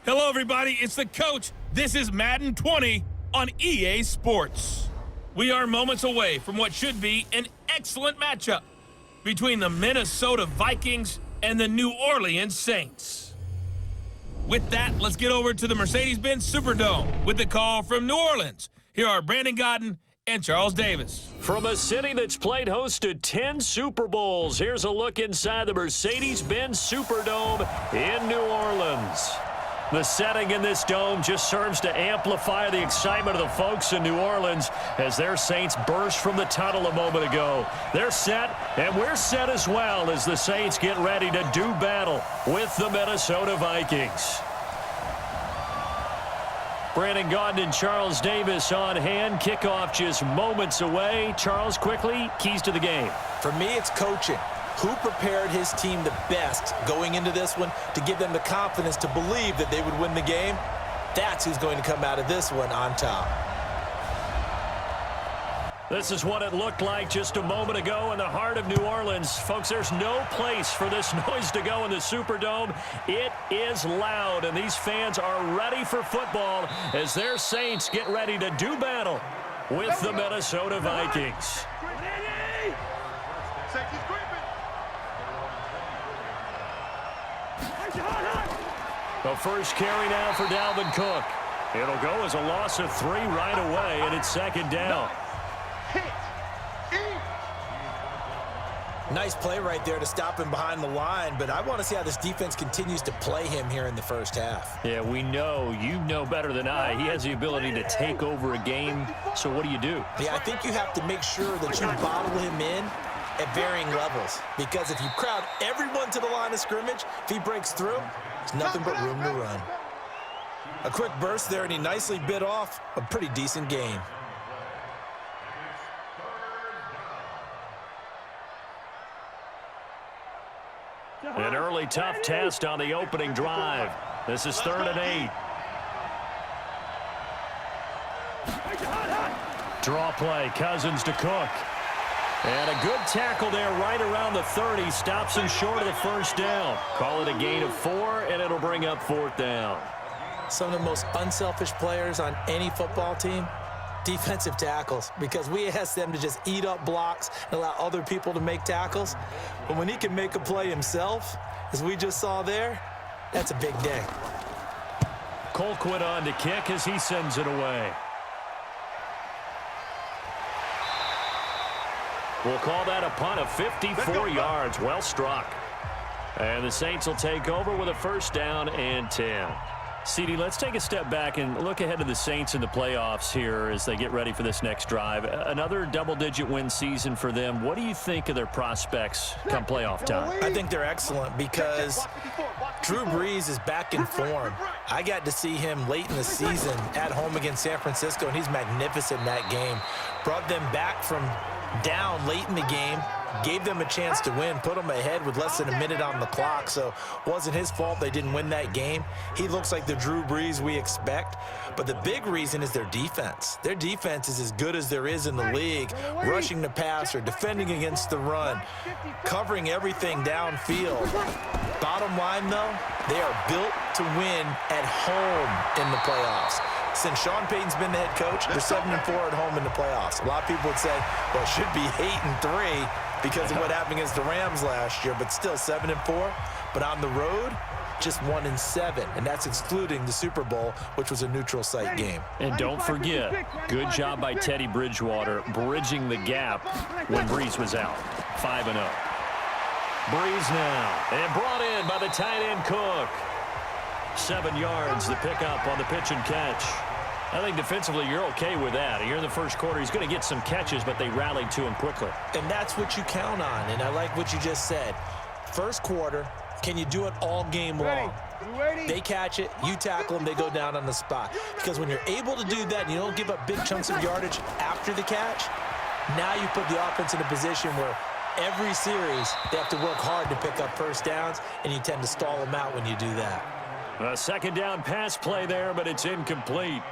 Hello, everybody. It's the coach. This is Madden 20 on EA Sports. We are moments away from what should be an excellent matchup between the Minnesota Vikings and the New Orleans Saints. With that, let's get over to the Mercedes-Benz Superdome with the call from New Orleans. Here are Brandon Godden and Charles Davis. From a city that's played host to 10 Super Bowls, here's a look inside the Mercedes-Benz Superdome in New Orleans. The setting in this dome just serves to amplify the excitement of the folks in New Orleans as their Saints burst from the tunnel a moment ago. They're set, and we're set as well as the Saints get ready to do battle with the Minnesota Vikings. Brandon Gaudin and Charles Davis on hand. Kickoff just moments away. Charles, quickly, keys to the game. For me, it's coaching. Who prepared his team the best going into this one to give them the confidence to believe that they would win the game? That's who's going to come out of this one on top. This is what it looked like just a moment ago in the heart of New Orleans. Folks, there's no place for this noise to go in the Superdome. It is loud, and these fans are ready for football as their Saints get ready to do battle with the Minnesota Vikings. The first carry now for Dalvin Cook. It'll go as a loss of 3 right away, and it's second down. Nice play right there to stop him behind the line, but I want to see how this defense continues to play him here in the first half. Yeah, we know. You know better than I. He has the ability to take over a game, so what do you do? Yeah, I think you have to make sure that you bottle him in at varying levels, because if you crowd everyone to the line of scrimmage, if he breaks through, there's nothing but room to run. A quick burst there, and he nicely bit off a pretty decent gain. An early tough test on the opening drive. This is 3rd and 8. Draw play, Cousins to Cook. And a good tackle there right around the 30. Stops him short of the first down. Call it a gain of 4, and it'll bring up 4th down. Some of the most unselfish players on any football team, defensive tackles, because we ask them to just eat up blocks and allow other people to make tackles. But when he can make a play himself, as we just saw there, that's a big day. Colquitt on to kick as he sends it away. We'll call that a punt of 54 yards. Well struck. And the Saints will take over with a first down and 10. CD, let's take a step back and look ahead to the Saints in the playoffs here as they get ready for this next drive. Another double-digit win season for them. What do you think of their prospects come playoff time? I think they're excellent because Drew Brees is back in form. I got to see him late in the season at home against San Francisco, and he's magnificent in that game. Brought them back from down late in the game, gave them a chance to win, put them ahead with less than a minute on the clock, so wasn't his fault they didn't win that game. He looks like the Drew Brees we expect, but the big reason is their defense. Their defense is as good as there is in the league, rushing the passer, defending against the run, covering everything downfield. Bottom line, though, they are built to win at home in the playoffs. Since Sean Payton's been the head coach, they're 7-4 at home in the playoffs. A lot of people would say, well, it should be 8-3 because of what happened against the Rams last year, but still 7-4. But on the road, just 1-7, and that's excluding the Super Bowl, which was a neutral site game. And don't forget, good job by Teddy Bridgewater bridging the gap when Brees was out. 5-0. Brees now, and brought in by the tight end Cook. 7 yards, the pickup on the pitch and catch. I think defensively you're okay with that. Here in the first quarter, he's going to get some catches, but they rallied to him quickly. And that's what you count on, and I like what you just said. First quarter, can you do it all game long? They catch it, you tackle them, they go down on the spot. Because when you're able to do that and you don't give up big chunks of yardage after the catch, now you put the offense in a position where every series they have to work hard to pick up first downs, and you tend to stall them out when you do that. A second down pass play there, but it's incomplete.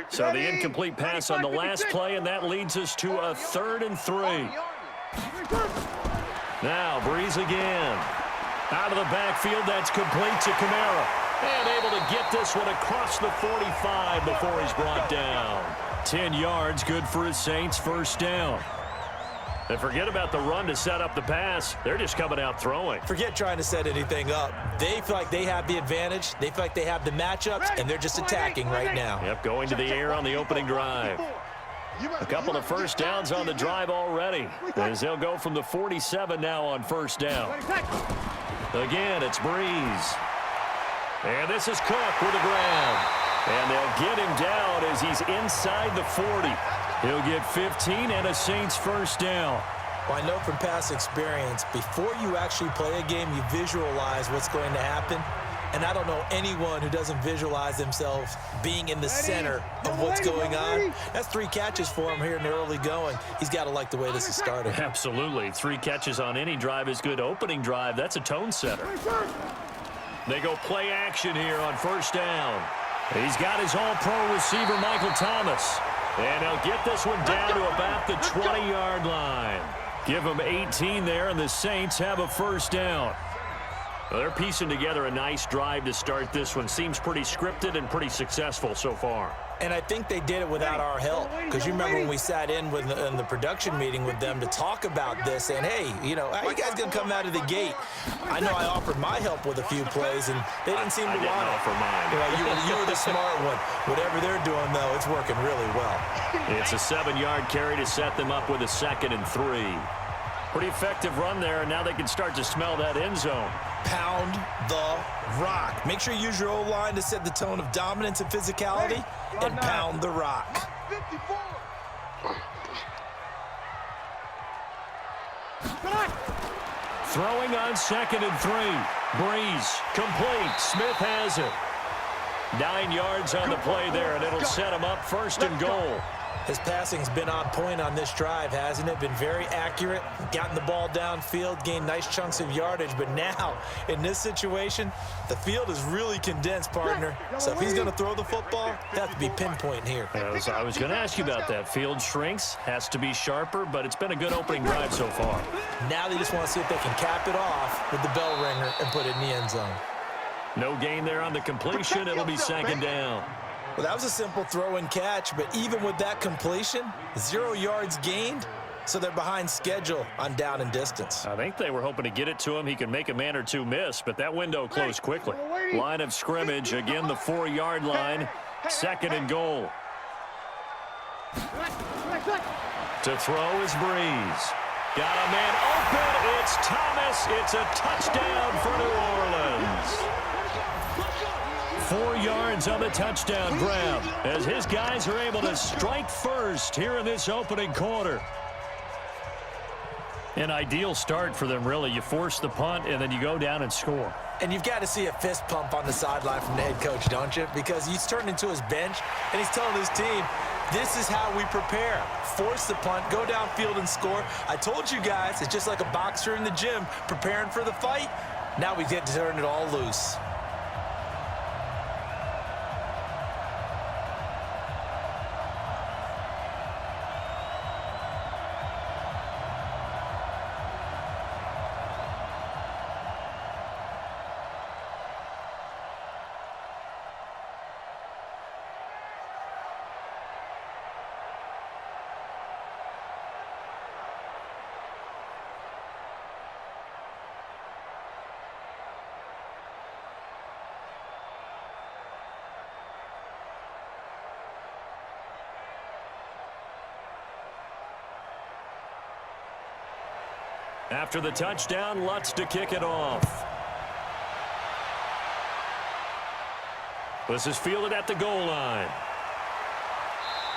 So the incomplete pass on the last play, and that leads us to a 3rd and 3. Now Breeze again. Out of the backfield, that's complete to Kamara. And able to get this one across the 45 before he's brought down. 10 yards, good for his Saints, 1st down. And forget about the run to set up the pass. They're just coming out throwing. Forget trying to set anything up. They feel like they have the advantage. They feel like they have the matchups, and they're just attacking right now. Yep, going to the air on the opening drive. A couple of 1st downs on the drive already, as they'll go from the 47 now on 1st down. Again, it's Breeze. And this is Cook with the ground. And they'll get him down as he's inside the 40. He'll get 15 and a Saints 1st down. Well, I know from past experience, before you actually play a game, you visualize what's going to happen. And I don't know anyone who doesn't visualize themselves being in the center of what's going on. That's 3 catches for him here in the early going. He's got to like the way this is starting. Absolutely. 3 catches on any drive is good. Opening drive, that's a tone setter. They go play action here on 1st down. He's got his all-pro receiver, Michael Thomas. And he'll get this one down to about the 20-yard line. Give him 18 there, and the Saints have a 1st down. Well, they're piecing together a nice drive to start this one. Seems pretty scripted and pretty successful so far. And I think they did it without our help. Because you remember when we sat in the production meeting with them to talk about this, and hey, you know, how you guys going to come out of the gate? I know I offered my help with a few plays, and they didn't seem to want it. I didn't offer mine. You were the smart one. Whatever they're doing, though, it's working really well. It's a 7-yard carry to set them up with a 2nd and 3. Pretty effective run there, and now they can start to smell that end zone. Pound the rock. Make sure you use your O-line to set the tone of dominance and physicality, and pound the rock. Throwing on 2nd and 3. Breeze, complete. Smith has it. 9 yards on the play there, and it'll set him up 1st and goal. His passing's been on point on this drive, hasn't it? Been very accurate, gotten the ball downfield, gained nice chunks of yardage. But now, in this situation, the field is really condensed, partner. So if he's going to throw the football, it has to be pinpoint here. I was going to ask you about that. Field shrinks, has to be sharper, but it's been a good opening drive so far. Now they just want to see if they can cap it off with the bell ringer and put it in the end zone. No gain there on the completion. It'll be 2nd down. Well, that was a simple throw and catch, but even with that completion, 0 yards gained, so they're behind schedule on down and distance. I think they were hoping to get it to him. He could make a man or two miss, but that window closed quickly. Line of scrimmage, again the 4-yard line, 2nd and goal. To throw is Breeze. Got a man open. It's Thomas. It's a touchdown for New Orleans. 4 yards on the touchdown grab as his guys are able to strike first here in this opening quarter. An ideal start for them, really. You force the punt, and then you go down and score. And you've got to see a fist pump on the sideline from the head coach, don't you? Because he's turned into his bench, and he's telling his team, this is how we prepare. Force the punt, go downfield and score. I told you guys, it's just like a boxer in the gym preparing for the fight. Now we get to turn it all loose. After the touchdown, Lutz to kick it off. This is fielded at the goal line.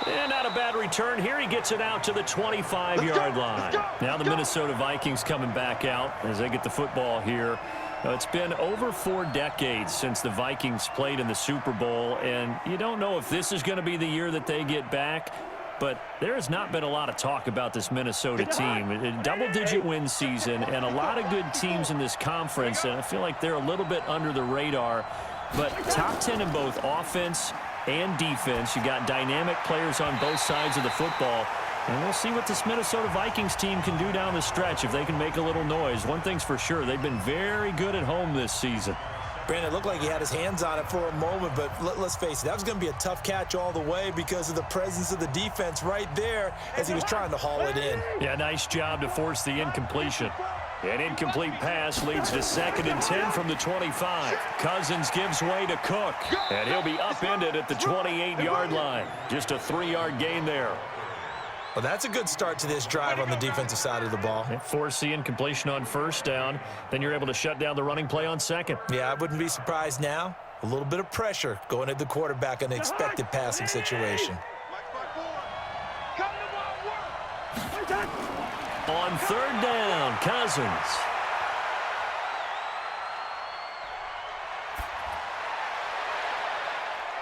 And not a bad return here. He gets it out to the 25-yard line. Now the Minnesota Vikings coming back out as they get the football here. It's been over 4 decades since the Vikings played in the Super Bowl, and you don't know if this is going to be the year that they get back. But there has not been a lot of talk about this Minnesota team. A double-digit win season and a lot of good teams in this conference, and I feel like they're a little bit under the radar. But top 10 in both offense and defense. You got dynamic players on both sides of the football. And we'll see what this Minnesota Vikings team can do down the stretch if they can make a little noise. One thing's for sure, they've been very good at home this season. Brandon, it looked like he had his hands on it for a moment, but let's face it, that was going to be a tough catch all the way because of the presence of the defense right there as he was trying to haul it in. Yeah, nice job to force the incompletion. An incomplete pass leads to 2nd and 10 from the 25. Cousins gives way to Cook, and he'll be upended at the 28-yard line. Just a 3-yard gain there. Well, that's a good start to this drive on the defensive side of the ball. Force the incompletion on 1st down. Then you're able to shut down the running play on 2nd. Yeah, I wouldn't be surprised now. A little bit of pressure going at the quarterback in an expected passing situation. On 3rd down, Cousins.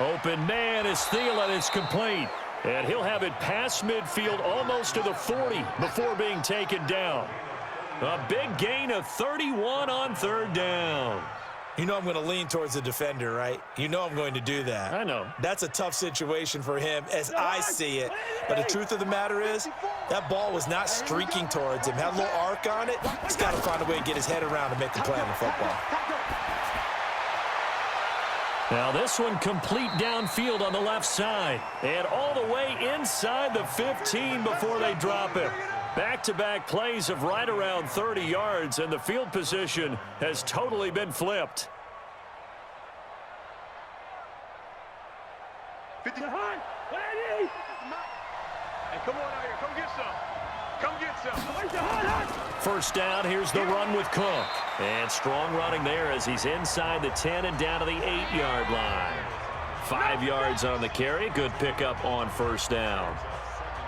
Open man is Thielen. It's complete. And he'll have it past midfield almost to the 40 before being taken down. A big gain of 31 on 3rd down. You know I'm going to lean towards the defender, right? You know I'm going to do that. I know. That's a tough situation for him as I see it. But the truth of the matter is, that ball was not streaking towards him. Had a little arc on it. He's got to find a way to get his head around and make the play on the football. Now this one complete downfield on the left side. And all the way inside the 15 before they drop it. Back-to-back plays of right around 30 yards, and the field position has totally been flipped. 50. Hey, come on out here. Come get some. Come get some. 1st down, here's the run with Cook. And strong running there as he's inside the 10 and down to the 8-yard line. 5 yards on the carry. Good pickup on 1st down.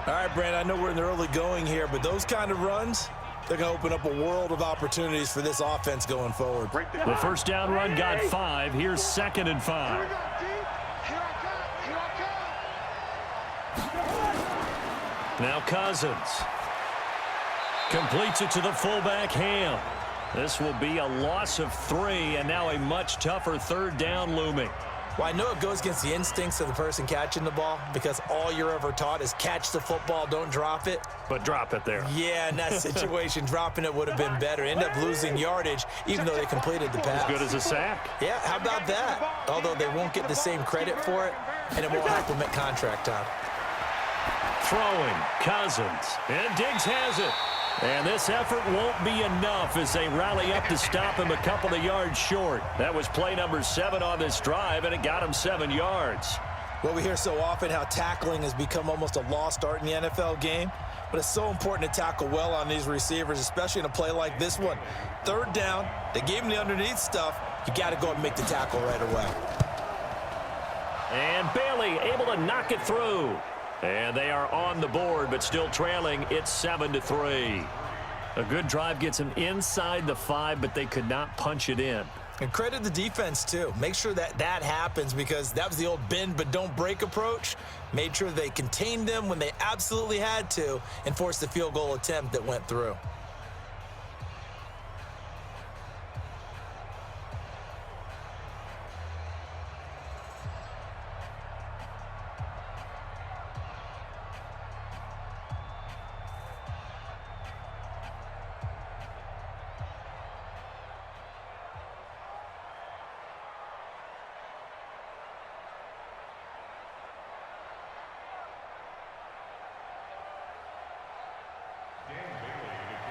All right, Brandon, I know we're in the early going here, but those kind of runs, they're going to open up a world of opportunities for this offense going forward. The 1st down run got 5. Here's 2nd and 5. Now Cousins. Completes it to the fullback, Ham. This will be a loss of 3, and now a much tougher 3rd down looming. Well, I know it goes against the instincts of the person catching the ball because all you're ever taught is catch the football, don't drop it. But drop it there. Yeah, in that situation, dropping it would have been better. End up losing yardage, even though they completed the pass. As good as a sack. Yeah, how about that? Although they won't get the same credit for it, and it won't help them at contract time. Throwing, Cousins, and Diggs has it. And this effort won't be enough as they rally up to stop him a couple of yards short. That was play number 7 on this drive, and it got him 7 yards. Well, we hear so often how tackling has become almost a lost art in the NFL game, but it's so important to tackle well on these receivers, especially in a play like this one. 3rd down, they gave him the underneath stuff. You got to go and make the tackle right away. And Bailey able to knock it through. And they are on the board, but still trailing. It's 7-3. A good drive gets them inside the 5, but they could not punch it in. And credit the defense, too. Make sure that happens because that was the old bend but don't break approach. Made sure they contained them when they absolutely had to and forced the field goal attempt that went through.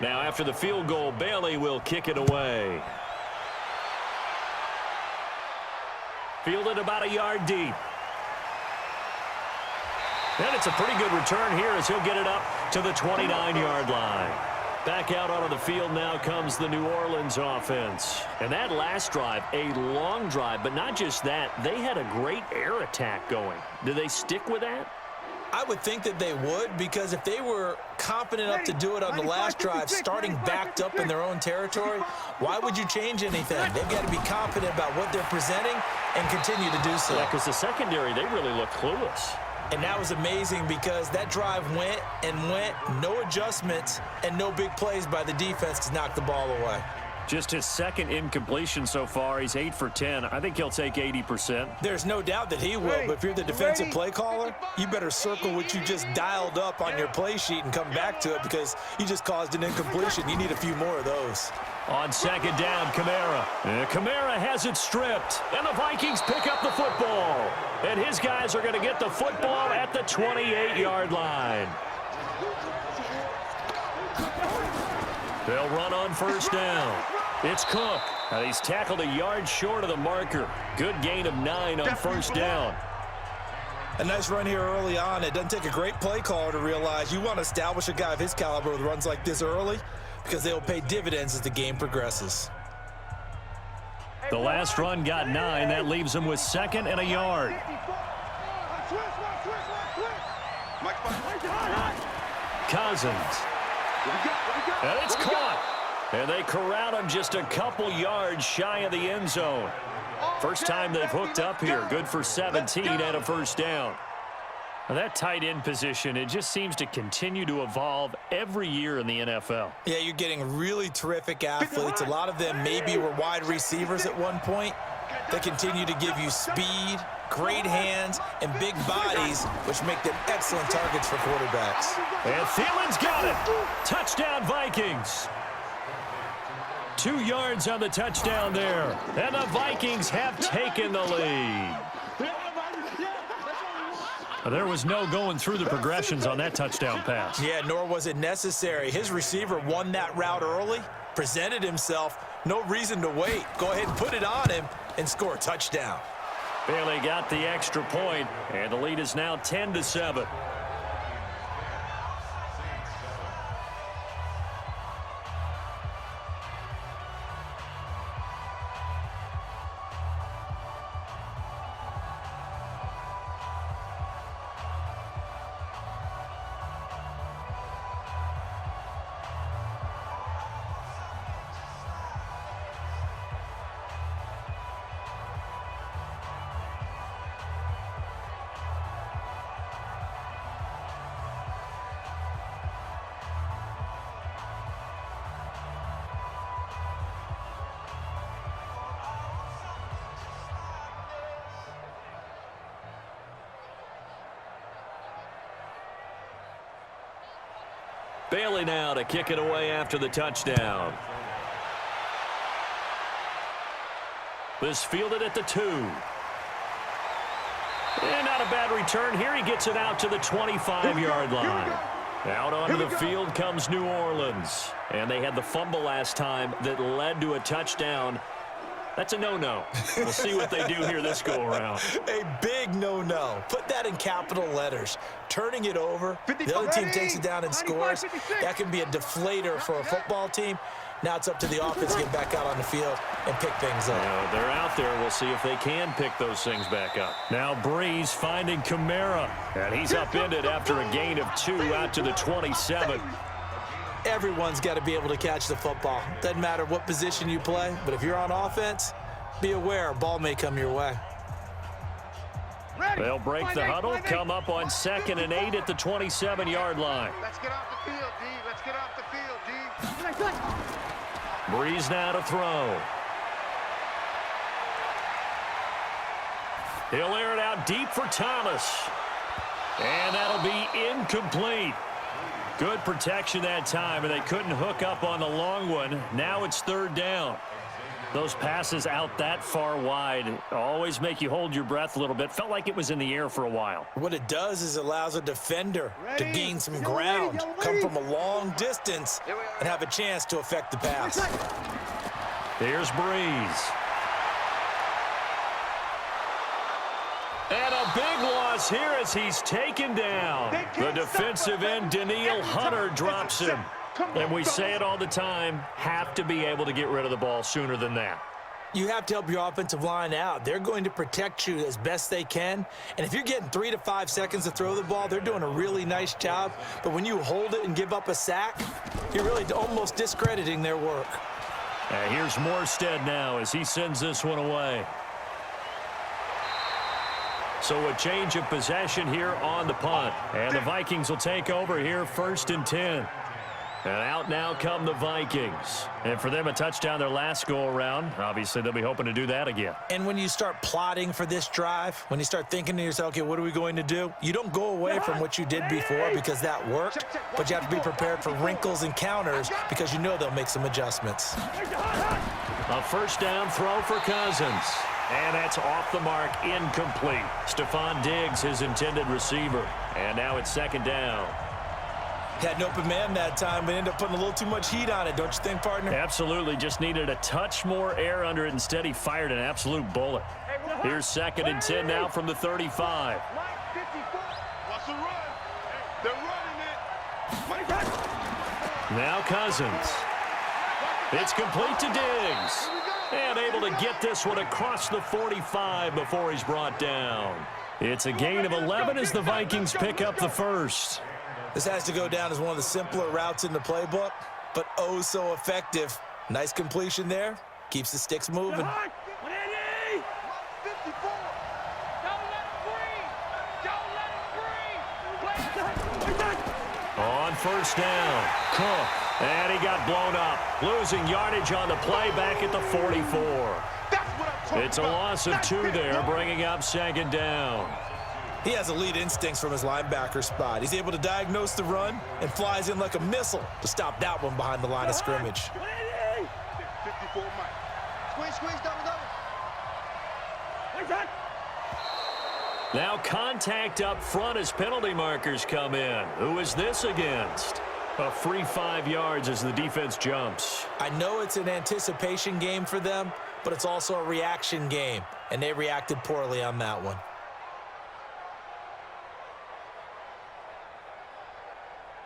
Now after the field goal, Bailey will kick it away. Fielded about a yard deep. And it's a pretty good return here as he'll get it up to the 29-yard line. Back out onto the field now comes the New Orleans offense. And that last drive, a long drive, but not just that, they had a great air attack going. Do they stick with that? I would think that they would because if they were confident enough to do it on the last drive, starting backed up in their own territory, why would you change anything? They've got to be confident about what they're presenting and continue to do so. Yeah, because the secondary, they really look clueless. And that was amazing because that drive went and went, no adjustments and no big plays by the defense to knock the ball away. Just his second incompletion so far. He's 8 for 10. I think he'll take 80%. There's no doubt that he will, but if you're the defensive play caller, you better circle what you just dialed up on your play sheet and come back to it because you just caused an incompletion. You need a few more of those. On second down, Kamara. Kamara has it stripped, and the Vikings pick up the football. And his guys are going to get the football at the 28-yard line. They'll run on first down. It's Cook, and he's tackled a yard short of the marker. Good gain of 9 on first down. A nice run here early on. It doesn't take a great play caller to realize you want to establish a guy of his caliber with runs like this early because they'll pay dividends as the game progresses. The last run got 9. That leaves him with 2nd and a yard. Cousins. And it's caught. And they corral him just a couple yards shy of the end zone. First time they've hooked up here. Good for 17 and a first down. Now that tight end position, it just seems to continue to evolve every year in the NFL. Yeah, you're getting really terrific athletes. A lot of them maybe were wide receivers at one point. They continue to give you speed, great hands, and big bodies, which make them excellent targets for quarterbacks. And Thielen's got it. Touchdown, Vikings. 2 yards on the touchdown there. And the Vikings have taken the lead. There was no going through the progressions on that touchdown pass. Yeah, nor was it necessary. His receiver won that route early, presented himself. No reason to wait. Go ahead and put it on him and score a touchdown. Bailey got the extra point, and the lead is now 10-7. Bailey now to kick it away after the touchdown. This fielded at the 2. And not a bad return here. He gets it out to the 25-yard line. Out onto the field comes New Orleans. And they had the fumble last time that led to a touchdown. That's a no-no. We'll see what they do here this go-around. A big no-no. Put that in capital letters. Turning it over, the other team takes it down and scores. That can be a deflator for a football team. Now it's up to the offense to get back out on the field and pick things up. They're out there. We'll see if they can pick those things back up. Now Breeze finding Kamara. And he's upended after a gain of 2 out to the 27. Everyone's got to be able to catch the football. Doesn't matter what position you play, but if you're on offense, be aware a ball may come your way. They'll break the huddle, come up on 2nd and 8 at the 27-yard line. Let's get off the field, D. Let's get off the field, D. Breeze now to throw. He'll air it out deep for Thomas. And that'll be incomplete. Good protection that time, and they couldn't hook up on the long one. Now it's 3rd down. Those passes out that far wide always make you hold your breath a little bit. Felt like it was in the air for a while. What it does is it allows a defender to gain some ground, come from a long distance, and have a chance to affect the pass. Here's Breeze. And a big loss here as he's taken down. The defensive end, Daniil Hunter, drops him. And we say it all the time, have to be able to get rid of the ball sooner than that. You have to help your offensive line out. They're going to protect you as best they can. And if you're getting 3 to 5 seconds to throw the ball, they're doing a really nice job. But when you hold it and give up a sack, you're really almost discrediting their work. And here's Morstead now as he sends this one away. So a change of possession here on the punt. And the Vikings will take over here 1st and 10. And out now come the Vikings. And for them, a touchdown their last go-around. Obviously, they'll be hoping to do that again. And when you start plotting for this drive, when you start thinking to yourself, okay, what are we going to do? You don't go away from what you did before because that worked, but you have to be prepared for wrinkles and counters because you know they'll make some adjustments. A first down throw for Cousins. And that's off the mark, incomplete. Stephon Diggs, his intended receiver. And now it's second down. Had an open man that time, but ended up putting a little too much heat on it, don't you think, partner? Absolutely. Just needed a touch more air under it. Instead, he fired an absolute bullet. Here's 2nd and 10 now from the 35. What's the run? They're running it. Now Cousins. It's complete to Diggs. And able to get this one across the 45 before he's brought down. It's a gain of 11 as the Vikings pick up the first. This has to go down as one of the simpler routes in the playbook, but oh so effective. Nice completion there. Keeps the sticks moving. On first down, Cook. And he got blown up. Losing yardage on the play back at the 44. It's a loss of 2 there, bringing up 2nd down. He has elite instincts from his linebacker spot. He's able to diagnose the run and flies in like a missile to stop that one behind the line of scrimmage. 54 Mike. Squeeze, double. Now contact up front as penalty markers come in. Who is this against? A free 5 yards as the defense jumps. I know it's an anticipation game for them, but it's also a reaction game, and they reacted poorly on that one.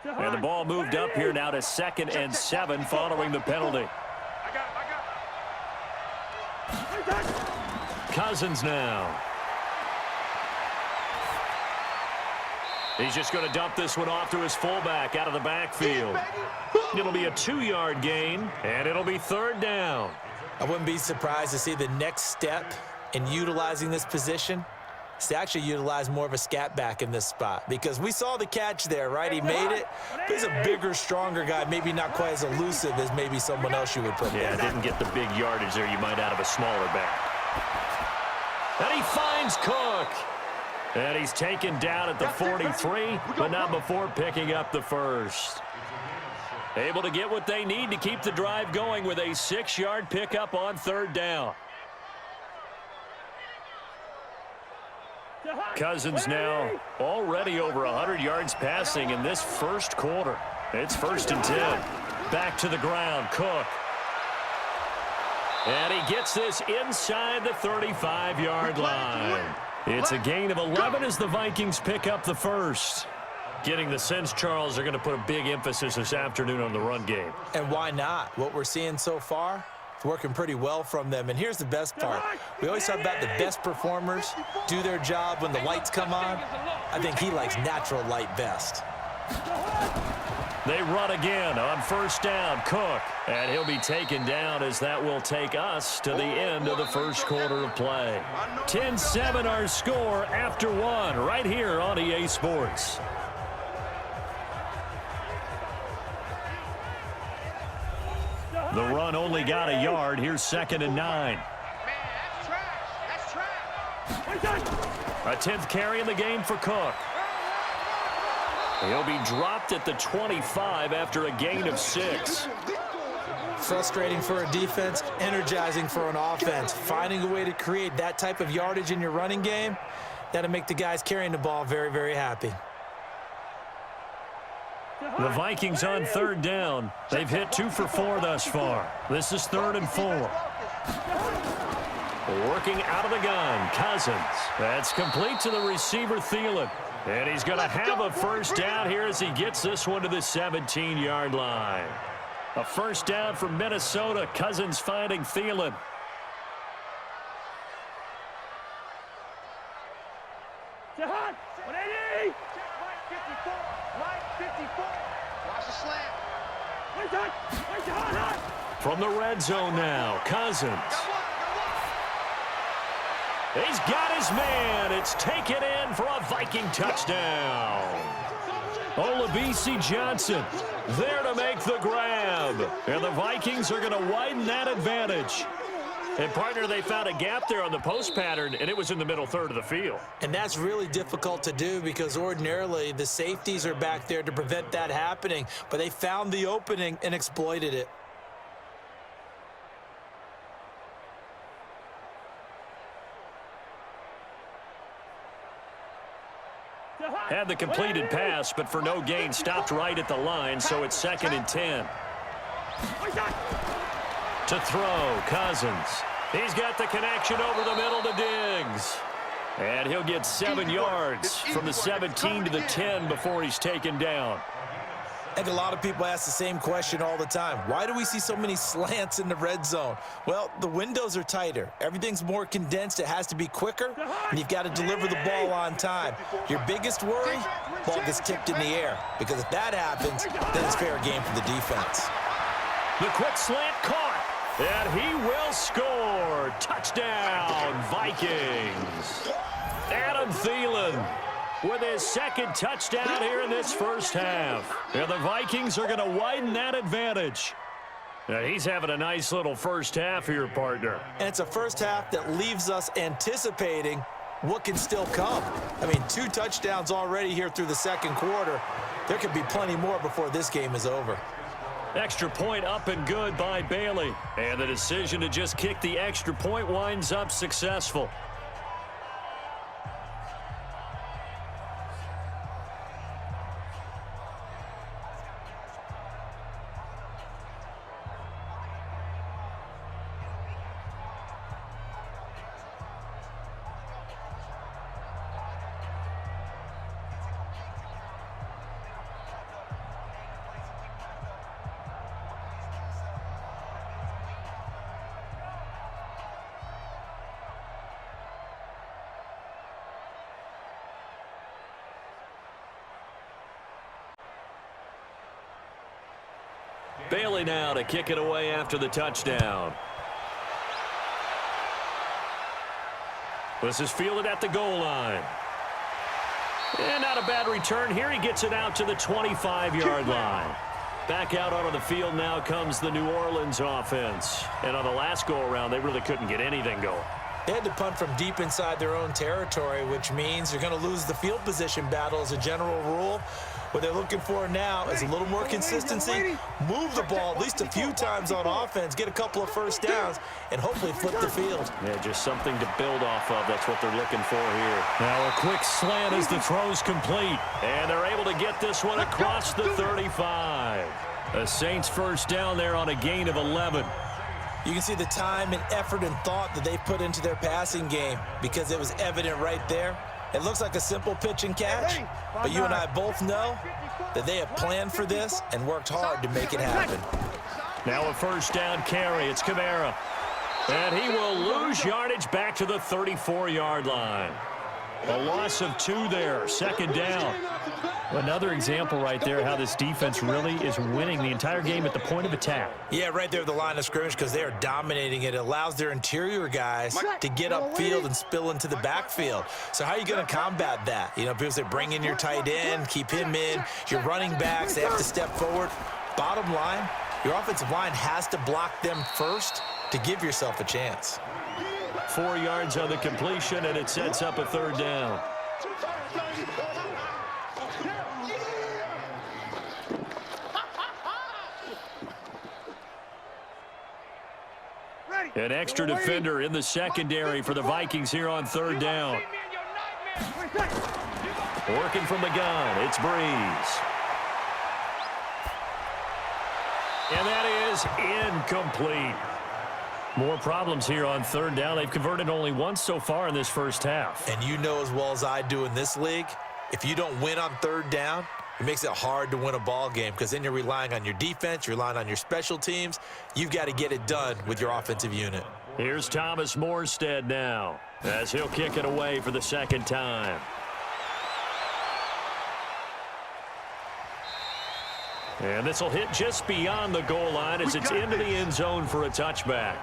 And the ball moved up here now to 2nd and 7 following the penalty. I got it. Cousins now. He's just going to dump this one off to his fullback out of the backfield. It'll be a 2-yard gain, and it'll be 3rd down. I wouldn't be surprised to see the next step in utilizing this position is to actually utilize more of a scat back in this spot, because we saw the catch there, right? He made it. But he's a bigger, stronger guy, maybe not quite as elusive as maybe someone else you would put there. Yeah, didn't get the big yardage there you might out of a smaller back. And he finds Cook. And he's taken down at the 43, but not before picking up the first. Able to get what they need to keep the drive going with a 6-yard pickup on 3rd down. Cousins now already over 100 yards passing in this first quarter. It's 1st and 10. Back to the ground, Cook. And he gets this inside the 35-yard line. It's a gain of 11 as the Vikings pick up the first. Getting the sense, Charles, they're going to put a big emphasis this afternoon on the run game. And why not? What we're seeing so far, it's working pretty well from them. And here's the best part. We always talk about the best performers do their job when the lights come on. I think he likes natural light best. They run again on 1st down, Cook. And he'll be taken down as that will take us to the end of the first quarter of play. 10-7 our score after 1 right here on EA Sports. The run only got a yard. Here's 2nd and 9. A 10th carry in the game for Cook. He'll be dropped at the 25 after a gain of 6. Frustrating for a defense, energizing for an offense. Finding a way to create that type of yardage in your running game, that'll make the guys carrying the ball very, very happy. The Vikings on 3rd down. They've hit 2 for 4 thus far. This is 3rd and 4. Working out of the gun, Cousins. That's complete to the receiver, Thielen. And he's going to have a first down here as he gets this one to the 17-yard line. A first down for Minnesota. Cousins finding Thielen. From the red zone now, Cousins. He's got his man. It's taken in for a Viking touchdown. Olabisi Johnson there to make the grab. And the Vikings are going to widen that advantage. And, partner, they found a gap there on the post pattern, and it was in the middle third of the field. And that's really difficult to do because ordinarily the safeties are back there to prevent that happening. But they found the opening and exploited it. Had the completed pass, but for no gain, stopped right at the line, so it's 2nd and 10. To throw, Cousins. He's got the connection over the middle to Diggs. And he'll get 7 yards from the 17 to the 10 before he's taken down. I think a lot of people ask the same question all the time. Why do we see so many slants in the red zone? Well, the windows are tighter. Everything's more condensed. It has to be quicker, and you've got to deliver the ball on time. Your biggest worry, ball gets tipped in the air, because if that happens, then it's fair game for the defense. The quick slant caught, and he will score. Touchdown, Vikings. Adam Thielen with his 2nd touchdown here in this first half. And the Vikings are going to widen that advantage. Now, he's having a nice little first half here, partner. And it's a first half that leaves us anticipating what can still come. I mean, 2 touchdowns already here through the 2nd quarter. There could be plenty more before this game is over. Extra point up and good by Bailey. And the decision to just kick the extra point winds up successful. Bailey now to kick it away after the touchdown. This is fielded at the goal line. And not a bad return here. He gets it out to the 25-yard line. Back out onto the field now comes the New Orleans offense. And on the last go-around, they really couldn't get anything going. They had to punt from deep inside their own territory, which means you're going to lose the field position battle as a general rule. What they're looking for now is a little more consistency, move the ball at least a few times on offense, get a couple of first downs, and hopefully flip the field. Yeah, just something to build off of. That's what they're looking for here. Now a quick slant as the throw's complete. And they're able to get this one across the 35. The Saints first down there on a gain of 11. You can see the time and effort and thought that they put into their passing game because it was evident right there. It looks like a simple pitch and catch, but you and I both know that they have planned for this and worked hard to make it happen. Now a first down carry. It's Kamara. And he will lose yardage back to the 34-yard line. A loss of 2 there. 2nd down. Another example right there how this defense really is winning the entire game at the point of attack. Yeah, right there at the line of scrimmage because they are dominating it. It allows their interior guys to get upfield and spill into the backfield. So how are you going to combat that? You know, people say bring in your tight end, keep him in. Your running backs, they have to step forward. Bottom line, your offensive line has to block them first to give yourself a chance. 4 yards on the completion, and it sets up a 3rd down. An extra defender in the secondary for the Vikings here on 3rd down. Working from the gun, it's Breeze. And that is incomplete. More problems here on 3rd down. They've converted only once so far in this first half. And you know as well as I do in this league, if you don't win on 3rd down, it makes it hard to win a ball game because then you're relying on your defense, you're relying on your special teams. You've got to get it done with your offensive unit. Here's Thomas Morstead now as he'll kick it away for the 2nd time. And this will hit just beyond the goal line as it's into the end zone for a touchback.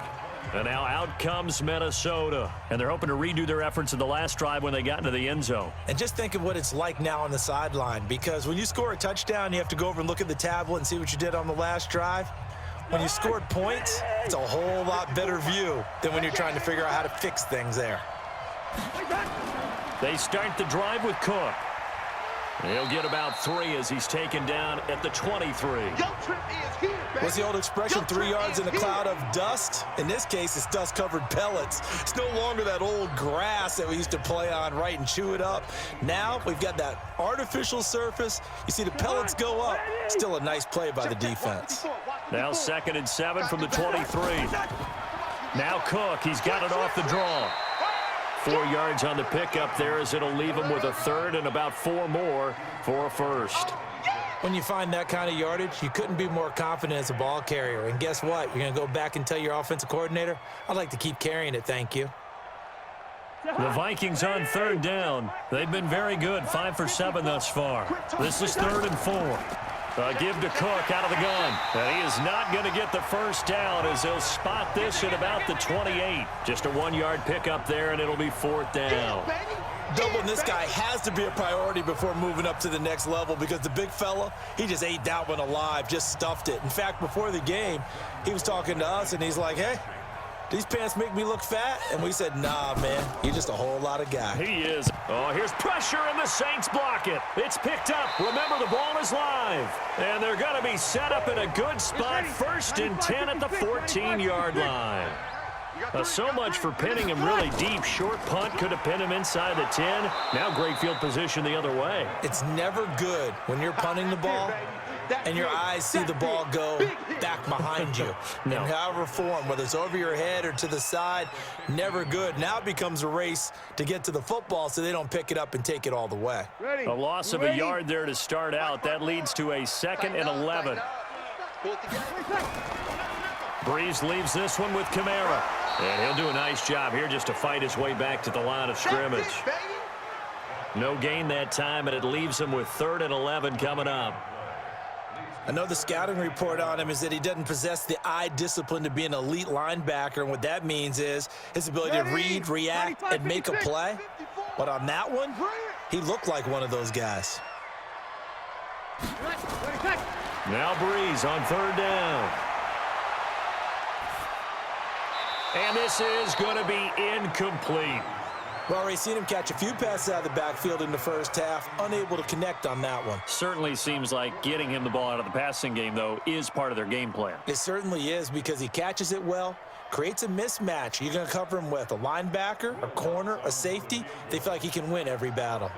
And now out comes Minnesota. And they're hoping to redo their efforts in the last drive when they got into the end zone. And just think of what it's like now on the sideline, because when you score a touchdown, you have to go over and look at the tablet and see what you did on the last drive. When you scored points, it's a whole lot better view than when you're trying to figure out how to fix things there. They start the drive with Cook. He'll get about 3 as he's taken down at the 23. What's the old expression, 3 yards in a cloud of dust? In this case, it's dust-covered pellets. It's no longer that old grass that we used to play on, right, and chew it up. Now we've got that artificial surface. You see the pellets go up. Still a nice play by the defense. Now 2nd and 7 from the 23. Now Cook, he's got it off the draw. 4 yards on the pickup there as it'll leave him with a 3rd and about 4 more for a first. When you find that kind of yardage, you couldn't be more confident as a ball carrier. And guess what? You're going to go back and tell your offensive coordinator, I'd like to keep carrying it, thank you. The Vikings on 3rd down. They've been very good, 5 for 7 thus far. This is 3rd and 4. Give to Cook out of the gun. And he is not going to get the first down as he'll spot this at about the 28. Just a 1-yard pickup there, and it'll be 4th down. Doubling this guy has to be a priority before moving up to the next level, because the big fella, he just ate that one alive, just stuffed it. In fact, before the game, he was talking to us, and he's like, hey, these pants make me look fat? And we said, nah, man, you're just a whole lot of guy. He is. Oh, here's pressure, and the Saints block it. It's picked up. Remember, the ball is live. And they're going to be set up in a good spot. 1st and 10 at the 14-yard line. So much for pinning him really deep. Short punt could have pinned him inside the 10. Now great field position the other way. It's never good when you're punting the ball and your eyes see the ball go back behind you. No. In however form, whether it's over your head or to the side, never good. Now it becomes a race to get to the football so they don't pick it up and take it all the way. A loss of a yard there to start out. That leads to a 2nd and 11. Breeze leaves this one with Kamara. And he'll do a nice job here just to fight his way back to the line of scrimmage. No gain that time, and it leaves him with 3rd and 11 coming up. I know the scouting report on him is that he doesn't possess the eye discipline to be an elite linebacker, and what that means is his ability to read, react, and make a play. But on that one, he looked like one of those guys. Now Breeze on 3rd down. And this is going to be incomplete. We've already seen him catch a few passes out of the backfield in the first half, unable to connect on that one. Certainly seems like getting him the ball out of the passing game, though, is part of their game plan. It certainly is, because he catches it well, creates a mismatch. You're going to cover him with a linebacker, a corner, a safety. They feel like he can win every battle.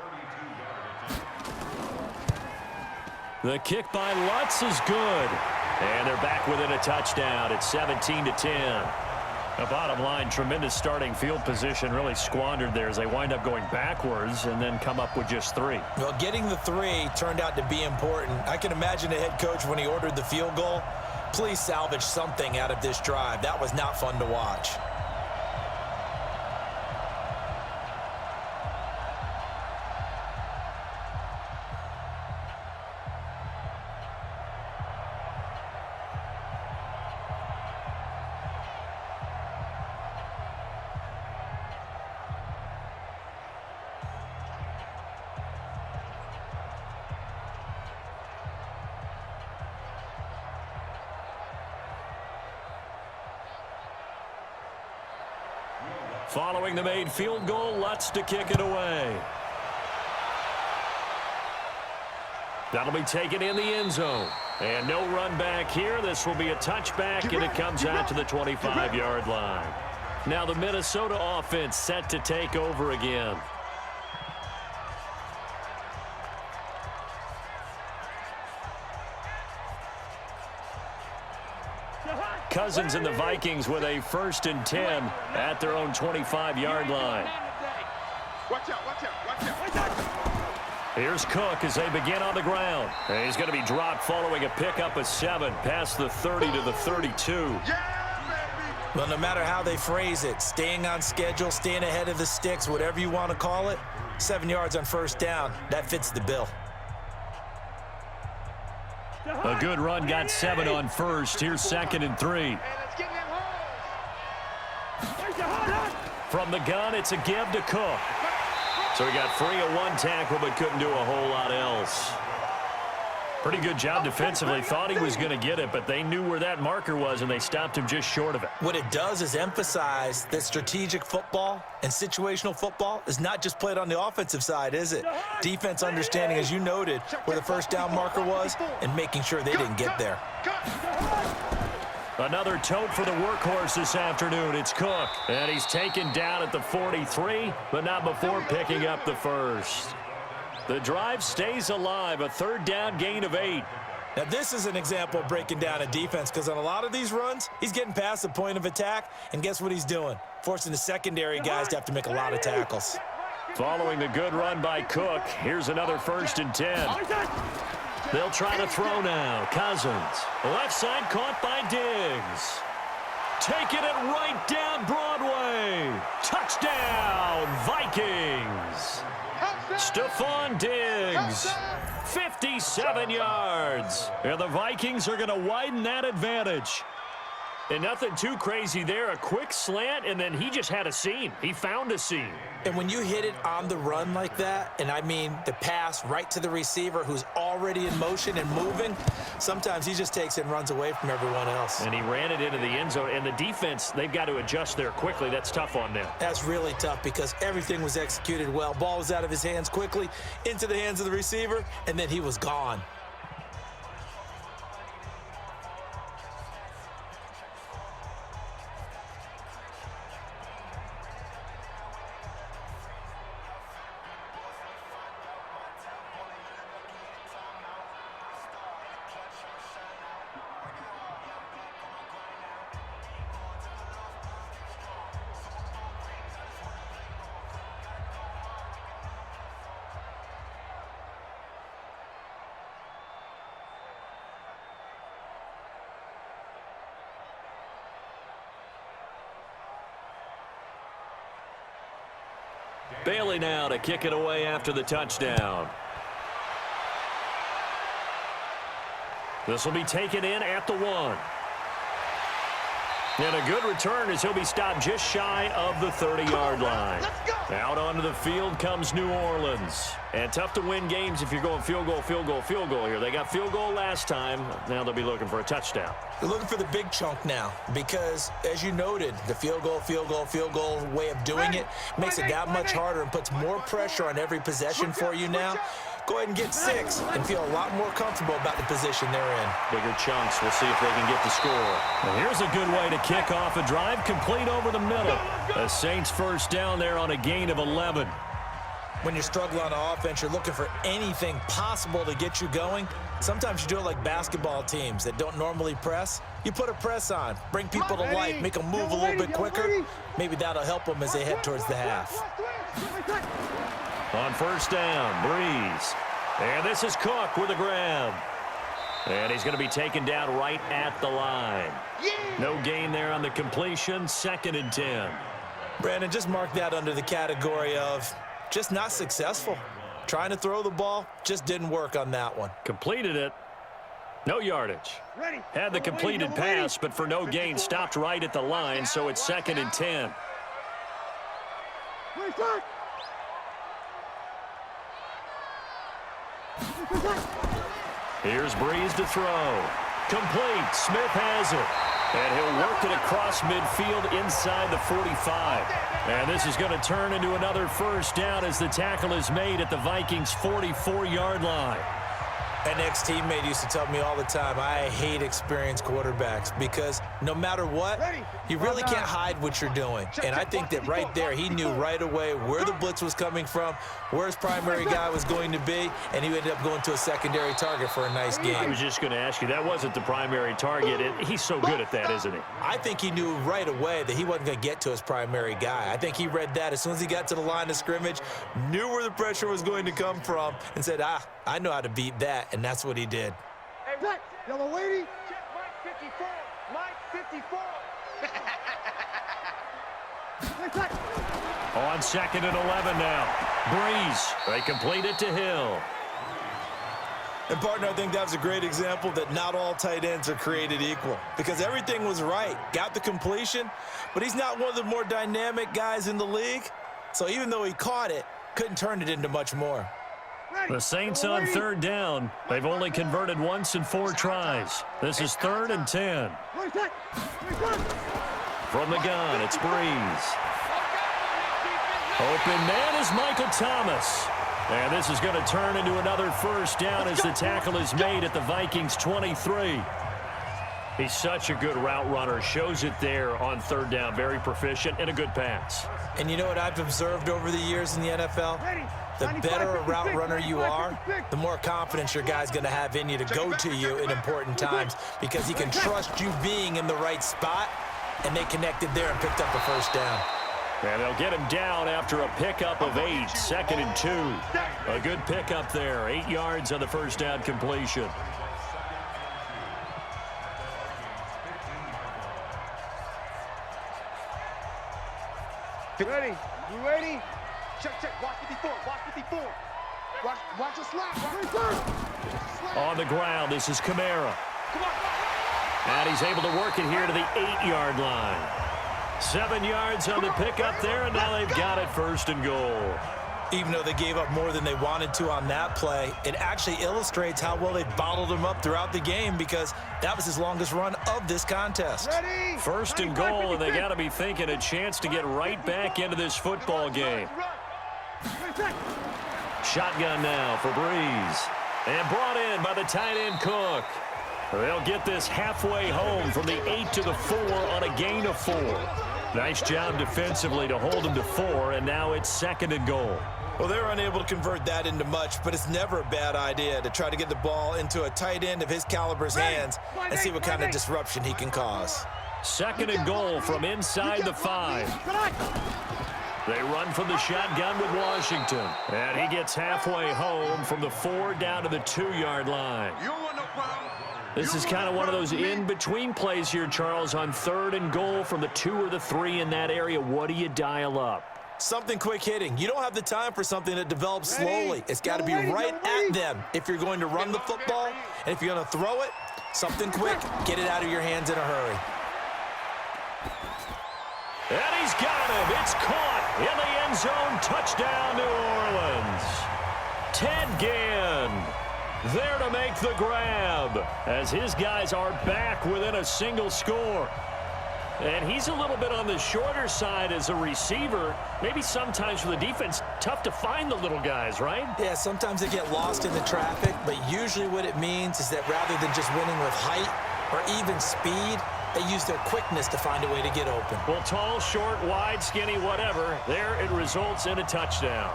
The kick by Lutz is good. And they're back within a touchdown. It's 17-10. The bottom line, tremendous starting field position, really squandered there as they wind up going backwards and then come up with just 3. Well, getting the 3 turned out to be important. I can imagine the head coach when he ordered the field goal. Please salvage something out of this drive. That was not fun to watch. Following the made field goal, Lutz to kick it away. That'll be taken in the end zone. And no run back here. This will be a touchback, and it comes out to the 25-yard line. Now the Minnesota offense set to take over again. Cousins and the Vikings with a 1st and 10 at their own 25-yard line. Watch out, watch out, watch out, watch out. Here's Cook as they begin on the ground. And he's going to be dropped following a pickup of 7 past the 30 to the 32. Well, no matter how they phrase it, staying on schedule, staying ahead of the sticks, whatever you want to call it, 7 yards on 1st down, that fits the bill. A good run got 7 on 1st. Here's 2nd and 3. From the gun, it's a give to Cook. So he got free of one tackle but couldn't do a whole lot else. Pretty good job defensively. Thought he was going to get it, but they knew where that marker was, and they stopped him just short of it. What it does is emphasize that strategic football and situational football is not just played on the offensive side, is it? Defense understanding, as you noted, where the first down marker was and making sure they didn't get there. Another tote for the workhorse this afternoon. It's Cook, and he's taken down at the 43, but not before picking up the first. The drive stays alive, a third down gain of 8. Now, this is an example of breaking down a defense because on a lot of these runs, he's getting past the point of attack, and guess what he's doing? Forcing the secondary guys to have to make a lot of tackles. Following the good run by Cook, here's another 1st and 10. They'll try to throw now. Cousins. Left side caught by Diggs. Taking it right down Broadway. Touchdown, Vikings. Stephon Diggs, 57 yards. And the Vikings are going to widen that advantage. And nothing too crazy there. A quick slant, and then he just had a seam. He found a seam. And when you hit it on the run like that, and I mean the pass right to the receiver who's already in motion and moving, sometimes he just takes it and runs away from everyone else. And he ran it into the end zone. And the defense, they've got to adjust there quickly. That's tough on them. That's really tough because everything was executed well. Ball was out of his hands quickly, into the hands of the receiver, and then he was gone. Bailey now to kick it away after the touchdown. This will be taken in at the 1. And a good return as he'll be stopped just shy of the 30-yard line. Out onto the field comes New Orleans. And tough to win games if you're going field goal, field goal, field goal here. They got field goal last time. Now they'll be looking for a touchdown. They're looking for the big chunk now because, as you noted, the field goal way of doing it makes it that much harder and puts more pressure on every possession for you now. Go ahead and get 6 and feel a lot more comfortable about the position they're in. Bigger chunks. We'll see if they can get the score. And here's a good way to kick off a drive complete over the middle. The Saints first down there on a gain of 11. When you're struggling on offense, you're looking for anything possible to get you going. Sometimes you do it like basketball teams that don't normally press. You put a press on, bring people to life, make them move a little bit quicker. Maybe that'll help them as they head towards the half. On first down, Breeze. And this is Cook with a grab. And he's going to be taken down right at the line. No gain there on the completion, 2nd and 10. Brandon, just mark that under the category of just not successful. Trying to throw the ball, just didn't work on that one. Completed it. No yardage. Had the completed pass, but for no gain, stopped right at the line, so it's 2nd and 10. Here's Breeze to throw. Complete. Smith has it. And he'll work it across midfield inside the 45. And this is going to turn into another first down as the tackle is made at the Vikings' 44-yard line. An ex-teammate used to tell me all the time, I hate experienced quarterbacks because no matter what, you really can't hide what you're doing. And I think that right there, he knew right away where the blitz was coming from, where his primary guy was going to be, and he ended up going to a secondary target for a nice game. I was just going to ask you, that wasn't the primary target. He's so good at that, isn't he? I think he knew right away that he wasn't going to get to his primary guy. I think he read that as soon as he got to the line of scrimmage, knew where the pressure was going to come from, and said, I know how to beat that, and that's what he did. Hey, yellow lady. Check Mike 54. Mike 54. On 2nd and 11 now. Breeze. They complete it to Hill. And, partner, I think that was a great example that not all tight ends are created equal because everything was right. Got the completion, but he's not one of the more dynamic guys in the league. So even though he caught it, couldn't turn it into much more. The Saints on third down. They've only converted once in 4 tries. This is 3rd and 10. From the gun, it's Breeze. Open man is Michael Thomas. And this is going to turn into another first down as the tackle is made at the Vikings 23. He's such a good route runner. Shows it there on 3rd down. Very proficient and a good pass. And you know what I've observed over the years in the NFL? The better a route runner you are, the more confidence your guy's going to have in you to go to you in important times because he can trust you being in the right spot, and they connected there and picked up a first down. And they'll get him down after a pickup of 8, 2nd and 2. A good pickup there, 8 yards on the first down completion. Ready? You ready? Check. Watch 54. Watch 54. Watch a slap. On the ground, this is Kamara. Come on. And he's able to work it here to the 8-yard line. 7 yards on the pickup there, and now they've got it 1st and goal. Even though they gave up more than they wanted to on that play, it actually illustrates how well they bottled him up throughout the game because that was his longest run of this contest. Ready? 1st and goal, and they got to be thinking a chance to get right back into this football game. Shotgun now for Breeze. And brought in by the tight end Cook. They'll get this halfway home from the 8 to the 4 on a gain of 4. Nice job defensively to hold him to 4, and now it's 2nd and goal. Well, they're unable to convert that into much, but it's never a bad idea to try to get the ball into a tight end of his caliber's hands and see what kind of disruption he can cause. 2nd and goal from inside the 5. They run from the shotgun with Washington. And he gets halfway home from the 4 down to the 2-yard line. This is kind of one of those in-between plays here, Charles, on 3rd and goal from the 2 or the 3 in that area. What do you dial up? Something quick hitting. You don't have the time for something that develops slowly. It's got to be right at them if you're going to run the football. And if you're going to throw it, something quick, get it out of your hands in a hurry. And he's got him. It's caught in the end zone. Touchdown, New Orleans. Ted Ginn there to make the grab as his guys are back within a single score. And he's a little bit on the shorter side as a receiver. Maybe sometimes for the defense, tough to find the little guys, right? Yeah, sometimes they get lost in the traffic, but usually what it means is that rather than just winning with height or even speed, they use their quickness to find a way to get open. Well, tall, short, wide, skinny, whatever, there it results in a touchdown.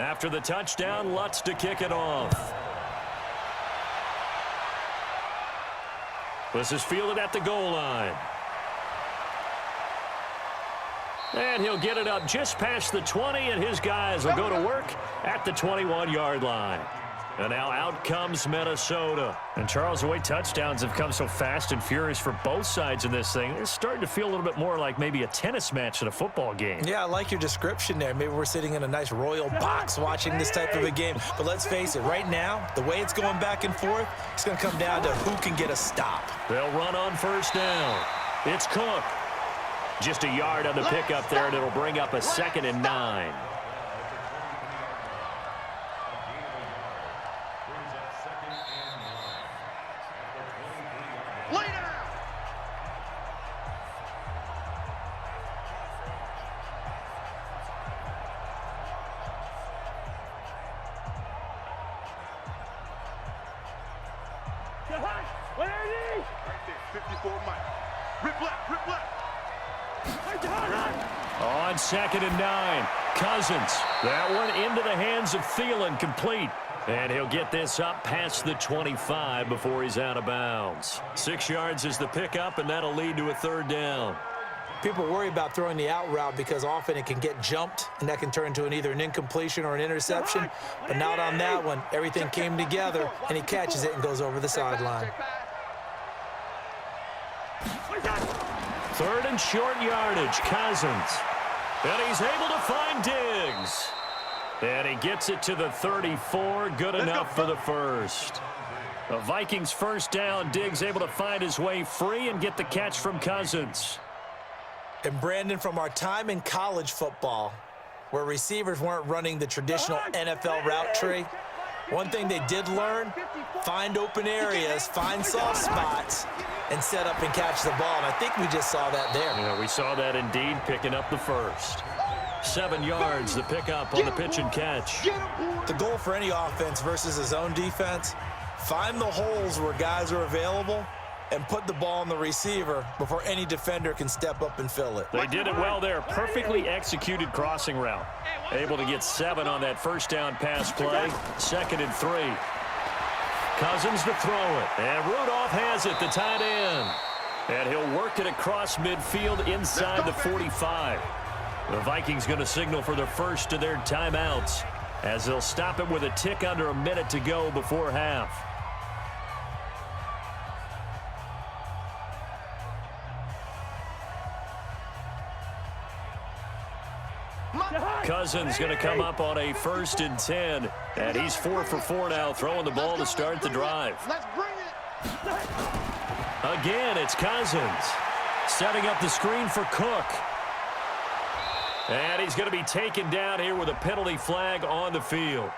After the touchdown, Lutz to kick it off. This is fielded at the goal line. And he'll get it up just past the 20, and his guys will go to work at the 21-yard line. And now out comes Minnesota. And, Charles, the way touchdowns have come so fast and furious for both sides in this thing, it's starting to feel a little bit more like maybe a tennis match than a football game. Yeah, I like your description there. Maybe we're sitting in a nice royal box watching this type of a game. But let's face it, right now, the way it's going back and forth, it's going to come down to who can get a stop. They'll run on first down. It's Cook. Just a yard on the pickup there, and it'll bring up a 2nd and 9. Rip left, rip left. On 2nd and 9, Cousins. That one into the hands of Thielen, complete. And he'll get this up past the 25 before he's out of bounds. 6 yards is the pickup, and that'll lead to a 3rd down. People worry about throwing the out route because often it can get jumped, and that can turn into either an incompletion or an interception. But not on that one. Everything came together, and he catches it and goes over the sideline. 3rd and short yardage, Cousins. And he's able to find Diggs. And he gets it to the 34, good enough for the first. The Vikings 1st down, Diggs able to find his way free and get the catch from Cousins. And Brandon, from our time in college football, where receivers weren't running the traditional NFL route tree, one thing they did learn, find open areas, find soft spots, and set up and catch the ball. And I think we just saw that there. Yeah, we saw that indeed, picking up the first. 7 yards, the pickup on the pitch and catch. The goal for any offense versus his own defense, find the holes where guys are available and put the ball on the receiver before any defender can step up and fill it. They did it well there. Perfectly executed crossing route. Able to get 7 on that 1st down pass play. 2nd and 3. Cousins to throw it. And Rudolph has it, the tight end. And he'll work it across midfield inside the 45. The Vikings going to signal for the first of their timeouts as they'll stop it with a tick under a minute to go before half. Cousins going to come up on a 1st and 10. And he's 4 for 4 now, throwing the ball to start the drive. Let's bring it. Again, it's Cousins. Setting up the screen for Cook. And he's going to be taken down here with a penalty flag on the field.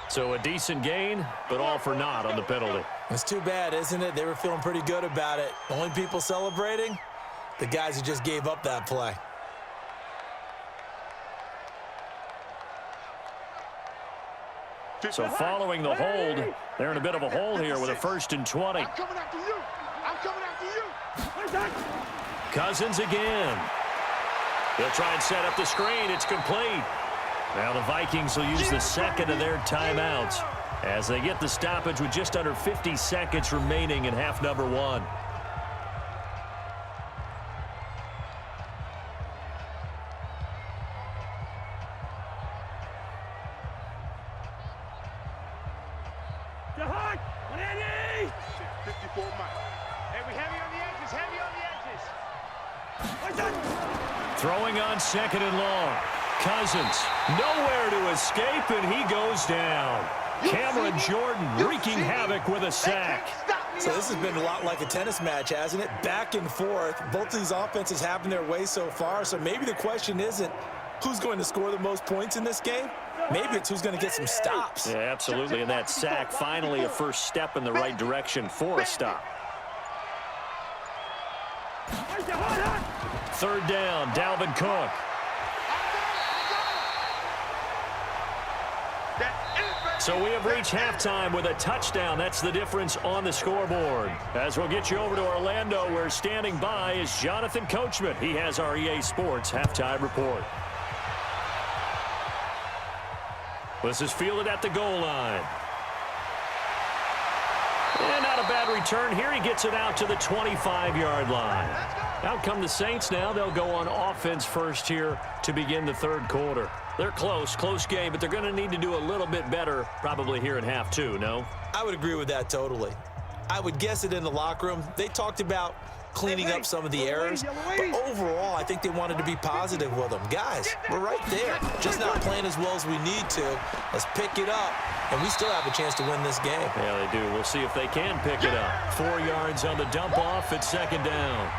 So a decent gain, but all for naught on the penalty. It's too bad, isn't it? They were feeling pretty good about it. Only people celebrating, the guys who just gave up that play. So following the hold, they're in a bit of a hole here with a 1st and 20. I'm coming after you. I'm coming after you. Cousins again. They'll try and set up the screen. It's complete. Now the Vikings will use the 2nd of their timeouts as they get the stoppage with just under 50 seconds remaining in half number 1. Throwing on 2nd and long. Cousins nowhere to escape, and he goes down. Cameron Jordan wreaking havoc with a sack. So this has been a lot like a tennis match, hasn't it? Back and forth. Both of these offenses having their way so far. So maybe the question isn't who's going to score the most points in this game. Maybe it's who's going to get some stops. Yeah, absolutely. And that sack finally a first step in the right direction for a stop. 3rd down, Dalvin Cook. So we have reached halftime with a touchdown. That's the difference on the scoreboard. As we'll get you over to Orlando, where standing by is Jonathan Coachman. He has our EA Sports halftime report. This is fielded at the goal line. And not a bad return here. He gets it out to the 25-yard line. Out come the Saints now. They'll go on offense first here to begin the 3rd quarter. They're close game, but they're going to need to do a little bit better probably here in half 2, no? I would agree with that totally. I would guess it in the locker room. They talked about cleaning up some of the errors, but overall, I think they wanted to be positive with them. Guys, we're right there. Just not playing as well as we need to. Let's pick it up, and we still have a chance to win this game. Yeah, they do. We'll see if they can pick it up. 4 yards on the dump off at 2nd down.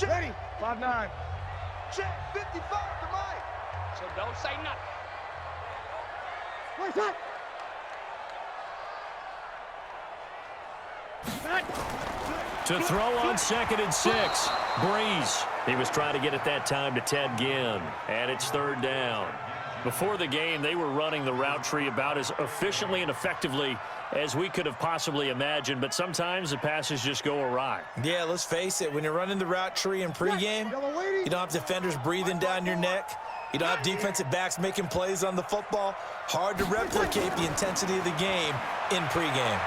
Ready. 5-9. Check. 55 to Mike. So don't say nothing. Where's that? To throw on 2nd and 6. Breeze He was trying to get it that time to Ted Ginn, and it's third down. Before the game, they were running the route tree about as efficiently and effectively as we could have possibly imagined, but sometimes the passes just go awry. Yeah, let's face it. When you're running the route tree in pregame, you don't have defenders breathing down your neck. You don't have defensive backs making plays on the football. Hard to replicate the intensity of the game in pregame.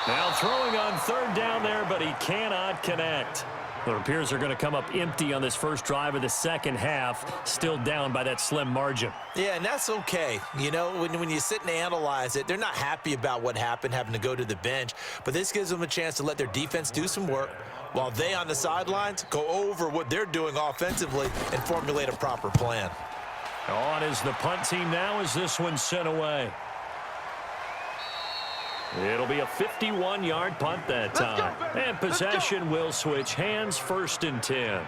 Now throwing on third down there, but he cannot connect. It appears they're going to come up empty on this first drive of the second half, still down by that slim margin. Yeah, and that's okay. You know, when you sit and analyze it, they're not happy about what happened, having to go to the bench. But this gives them a chance to let their defense do some work while they on the sidelines go over what they're doing offensively and formulate a proper plan. On is the punt team now as this one's sent away. It'll be a 51-yard punt that time. And possession will switch hands, 1st and 10.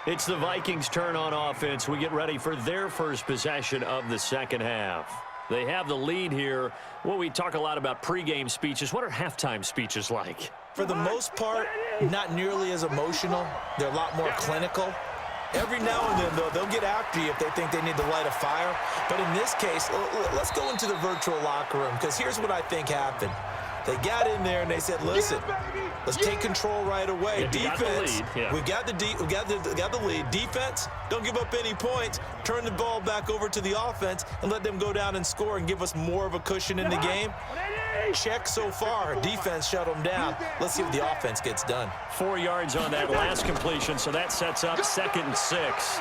It's the Vikings' turn on offense. We get ready for their first possession of the second half. They have the lead here. Well, we talk a lot about pregame speeches. What are halftime speeches like? For the most part, not nearly as emotional. They're a lot more clinical. Every now and then, though, they'll get after you if they think they need to light a fire. But in this case, let's go into the virtual locker room, because here's what I think happened. They got in there and they said, listen, let's take control right away. Defense, we got the lead. Defense, don't give up any points. Turn the ball back over to the offense and let them go down and score and give us more of a cushion in the game. Check so far. Defense shut them down. Let's see what the offense gets done. 4 yards on that last completion, so that sets up 2nd and 6.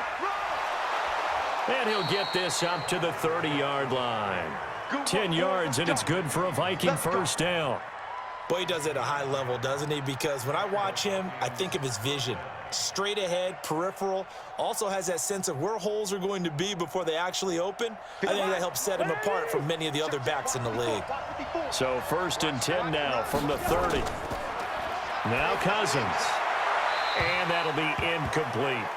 And he'll get this up to the 30-yard line. 10 yards, and it's good for a Viking first down. Boy, he does it at a high level, doesn't he? Because when I watch him, I think of his vision. Straight ahead, peripheral, also has that sense of where holes are going to be before they actually open. I think that helps set him apart from many of the other backs in the league. So 1st and 10 now from the 30. Now Cousins. And that'll be incomplete.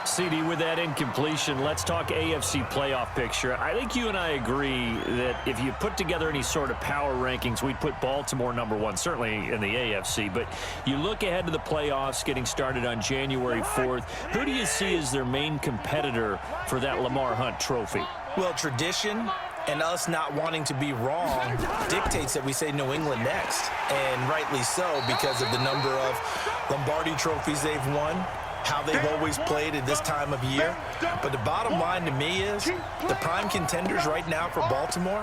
CD, with that incompletion, let's talk AFC playoff picture. I think you and I agree that if you put together any sort of power rankings, we'd put Baltimore #1, certainly in the AFC. But you look ahead to the playoffs getting started on January 4th. Who do you see as their main competitor for that Lamar Hunt trophy? Well, tradition and us not wanting to be wrong dictates that we say New England next. And rightly so, because of the number of Lombardi trophies they've won, how they've always played at this time of year. But the bottom line to me is the prime contenders right now for Baltimore,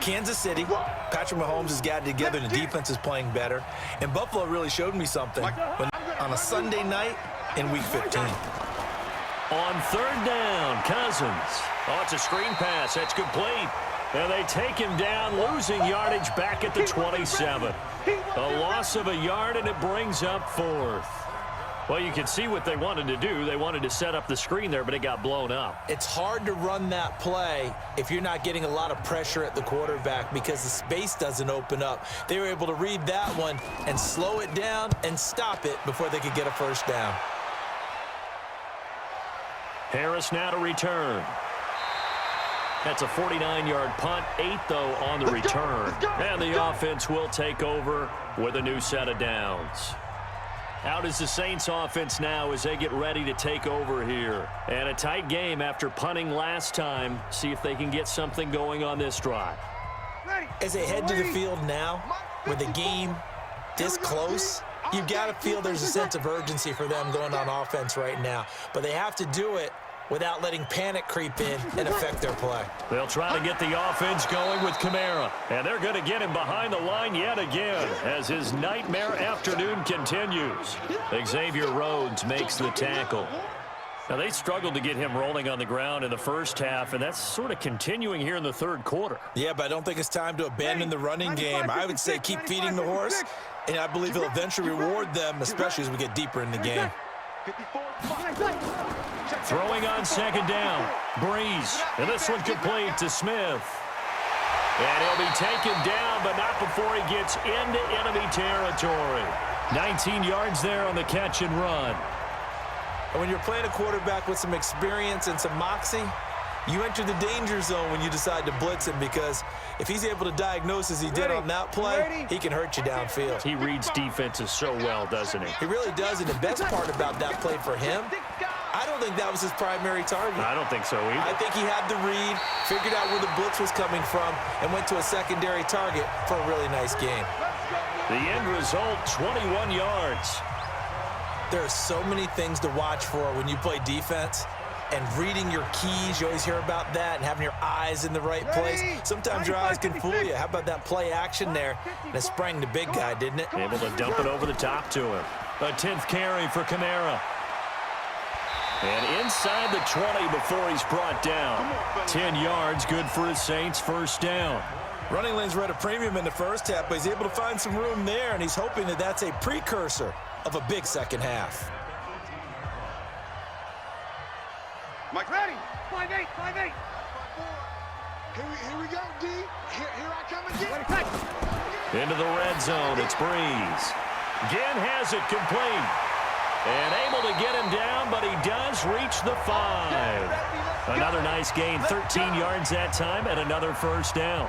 Kansas City. Patrick Mahomes has got it together and the defense is playing better. And Buffalo really showed me something on a Sunday night in Week 15. On 3rd down, Cousins. Oh, it's a screen pass. That's complete. And they take him down, losing yardage back at the 27. A loss of a yard, and it brings up 4th. Well, you can see what they wanted to do. They wanted to set up the screen there, but it got blown up. It's hard to run that play if you're not getting a lot of pressure at the quarterback because the space doesn't open up. They were able to read that one and slow it down and stop it before they could get a first down. Harris now to return. That's a 49-yard punt, 8 though on the return. And the offense will take over with a new set of downs. Out is the Saints offense now as they get ready to take over here. And a tight game after punting last time. See if they can get something going on this drive. As they head to the field now, with the game this close, you've got to feel there's a sense of urgency for them going on offense right now. But they have to do it without letting panic creep in and affect their play. They'll try to get the offense going with Kamara. And they're going to get him behind the line yet again as his nightmare afternoon continues. Xavier Rhodes makes the tackle. Now, they struggled to get him rolling on the ground in the first half, and that's sort of continuing here in the third quarter. Yeah, but I don't think it's time to abandon the running game. I would say keep feeding the horse, and I believe he'll eventually reward them, especially as we get deeper in the game. Throwing on 2nd down, Breeze, and this one complete to Smith. And he'll be taken down, but not before he gets into enemy territory. 19 yards there on the catch and run. And when you're playing a quarterback with some experience and some moxie, You enter the danger zone when you decide to blitz him, because if he's able to diagnose as he did on that play, he can hurt you downfield. He reads defenses so well, doesn't he? He really does, and the best part about that play for him, I don't think that was his primary target. I don't think so either. I think he had the read, figured out where the blitz was coming from, and went to a secondary target for a really nice game. The end result, 21 yards. There are so many things to watch for when you play defense. And reading your keys, you always hear about that, and having your eyes in the right place. Sometimes your eyes can fool you. How about that play action there? And it sprang the big guy, didn't it? Able to dump it over the top to him. A 10th carry for Kamara. And inside the 20 before he's brought down. 10 yards, good for his Saints, first down. Running lanes were at a premium in the first half, but he's able to find some room there, and he's hoping that that's a precursor of a big second half. Mike, ready? 5-8, 5-8. Here we go, D. Here I come again. Into the red zone, it's Breeze. Ginn has it complete. And able to get him down, but he does reach the 5. Another nice gain, 13 yards that time, and another first down.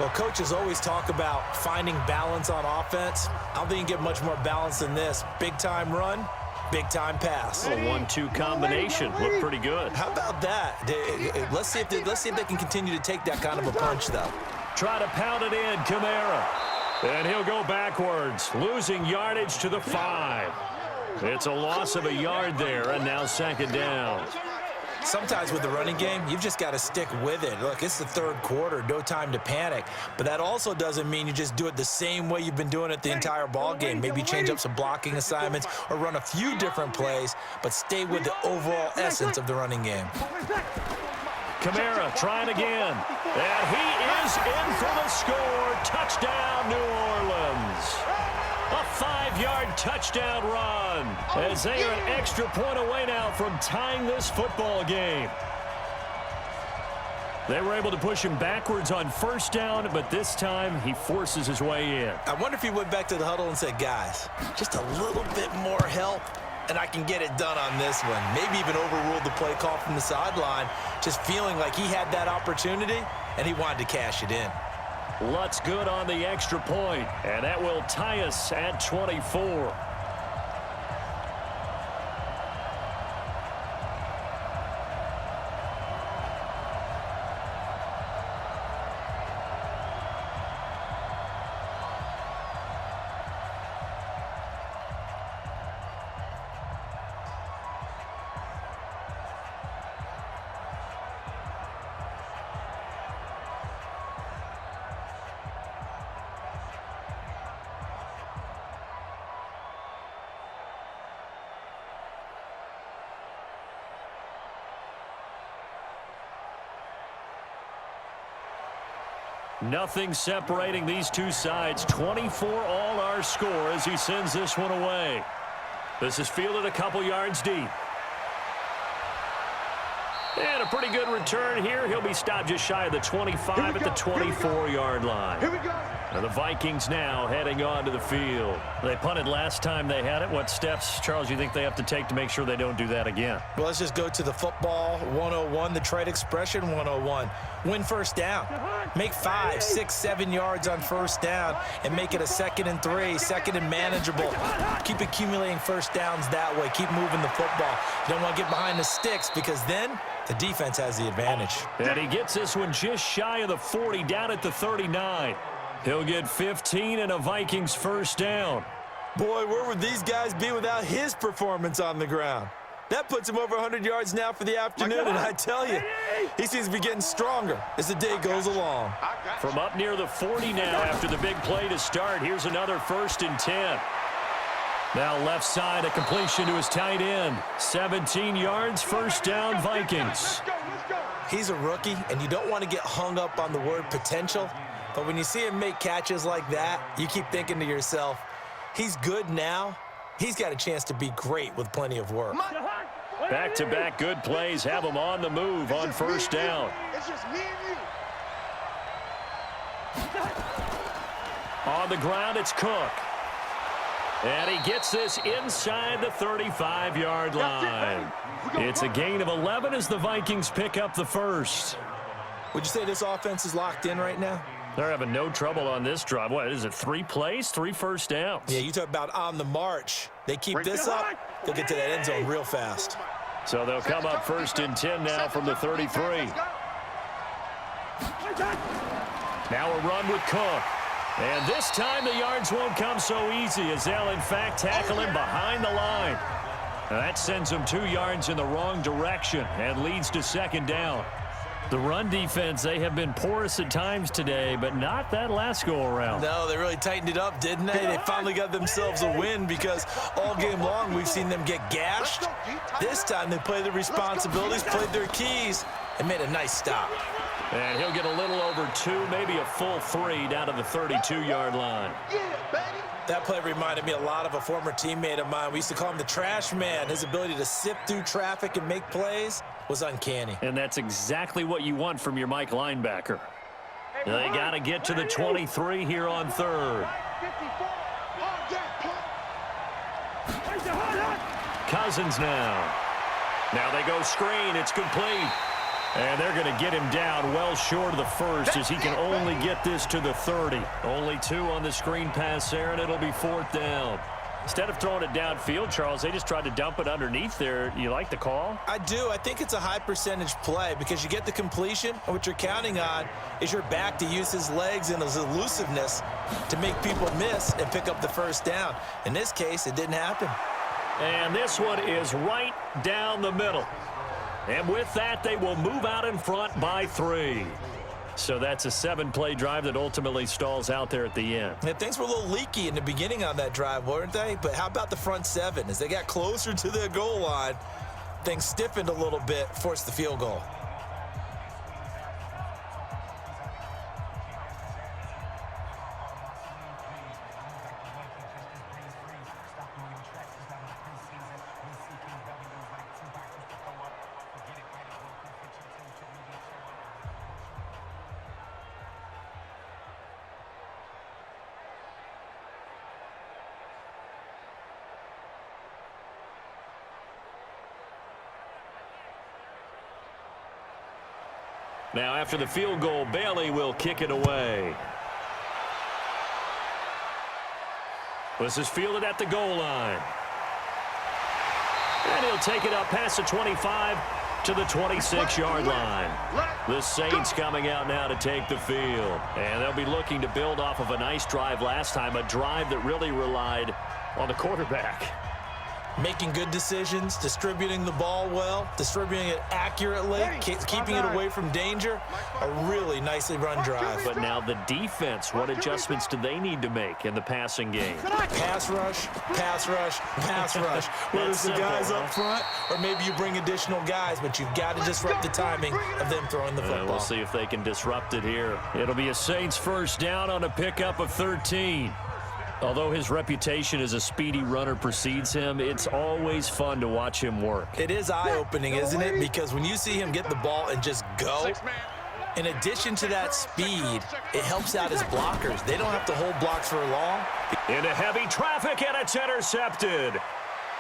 Well, coaches always talk about finding balance on offense. I don't think you can get much more balance than this. Big-time run, big-time pass. A 1-2 combination. Looked pretty good. How about that? Let's see if they can continue to take that kind of a punch, though. Try to pound it in, Kamara. And he'll go backwards, losing yardage to the 5. It's a loss of a yard there, and now second down. Sometimes with the running game, you've just got to stick with it. Look, it's the third quarter, no time to panic. But that also doesn't mean you just do it the same way you've been doing it the entire ball game. Maybe change up some blocking assignments or run a few different plays, but stay with the overall essence of the running game. Kamara trying again. And he is in for the score. Touchdown, New Orleans. A 5-yard touchdown run as they are an extra point away now from tying this football game. They were able to push him backwards on first down, but this time he forces his way in. I wonder if he went back to the huddle and said, guys, just a little bit more help, and I can get it done on this one. Maybe even overruled the play call from the sideline, just feeling like he had that opportunity, and he wanted to cash it in. Lutz good on the extra point, and that will tie us at 24. Nothing separating these two sides. 24 all our score as he sends this one away. This is fielded a couple yards deep. And a pretty good return here. He'll be stopped just shy of the 25 at the 24-yard line. Here we go. And the Vikings now heading onto the field. They punted last time they had it. What steps, Charles, you think they have to take to make sure they don't do that again? Well, let's just go to the football 101, the trade expression 101. Win first down. Make 5, 6, 7 yards on first down and make it a 2nd and 3, 2nd and manageable. Keep accumulating first downs that way. Keep moving the football. You don't want to get behind the sticks because then the defense has the advantage. And he gets this one just shy of the 40, down at the 39. He'll get 15 and a Vikings first down. Boy, where would these guys be without his performance on the ground? That puts him over 100 yards now for the afternoon, and I tell you, he seems to be getting stronger as the day goes along. From up near the 40 now after the big play to start, here's another 1st and 10. Now left side, a completion to his tight end. 17 yards, first down, Vikings. He's a rookie, and you don't want to get hung up on the word potential, but when you see him make catches like that, you keep thinking to yourself, he's good now. He's got a chance to be great with plenty of work. Back-to-back good plays have him on the move on first down. It's just me and you. On the ground, it's Cook. And he gets this inside the 35-yard line. It's a gain of 11 as the Vikings pick up the first. Would you say this offense is locked in right now? They're having no trouble on this drive. What is it, 3 plays, 3 first downs? Yeah, you talk about on the march. They keep this up, they'll get to that end zone real fast. So they'll come up 1st and 10 now from the 33. Now a run with Cook. And this time the yards won't come so easy as they'll, in fact, tackle him behind the line. That sends him 2 yards in the wrong direction and leads to 2nd down. The run defense, they have been porous at times today, but not that last go-around. No, they really tightened it up, didn't they? They finally got themselves a win because all game long we've seen them get gashed. This time they played their responsibilities, played their keys, and made a nice stop. And he'll get a little over 2, maybe a full 3 down to the 32-yard line. That play reminded me a lot of a former teammate of mine. We used to call him the trash man. His ability to sift through traffic and make plays was uncanny. And that's exactly what you want from your Mike linebacker. They got to get to the 23 here on 3rd. Cousins now. Now they go screen. It's complete. And they're going to get him down well short of the 1st as he can only get this to the 30. Only 2 on the screen pass there, and it'll be 4th down. Instead of throwing it downfield, Charles, they just tried to dump it underneath there. You like the call? I do. I think it's a high-percentage play because you get the completion, and what you're counting on is your back to use his legs and his elusiveness to make people miss and pick up the 1st down. In this case, it didn't happen. And this one is right down the middle. And with that, they will move out in front by 3. So that's a 7-play drive that ultimately stalls out there at the end. Yeah, things were a little leaky in the beginning on that drive, weren't they? But how about the front 7? As they got closer to the goal line, things stiffened a little bit, forced the field goal. Now, after the field goal, Bailey will kick it away. This is fielded at the goal line. And he'll take it up past the 25 to the 26-yard line. The Saints coming out now to take the field. And they'll be looking to build off of a nice drive last time, a drive that really relied on the quarterback. Making good decisions, distributing the ball well, distributing it accurately, keeping it away from danger. A really nicely run drive. But now the defense, what adjustments do they need to make in the passing game? Pass rush, pass rush, pass rush. Whether it's the guys up front or maybe you bring additional guys, but you've got to disrupt the timing of them throwing the football. We'll see if they can disrupt it here. It'll be a Saints 1st down on a pickup of 13. Although his reputation as a speedy runner precedes him, it's always fun to watch him work. It is eye-opening, isn't it? Because when you see him get the ball and just go, in addition to that speed, it helps out his blockers. They don't have to hold blocks for long. Into heavy traffic, and it's intercepted.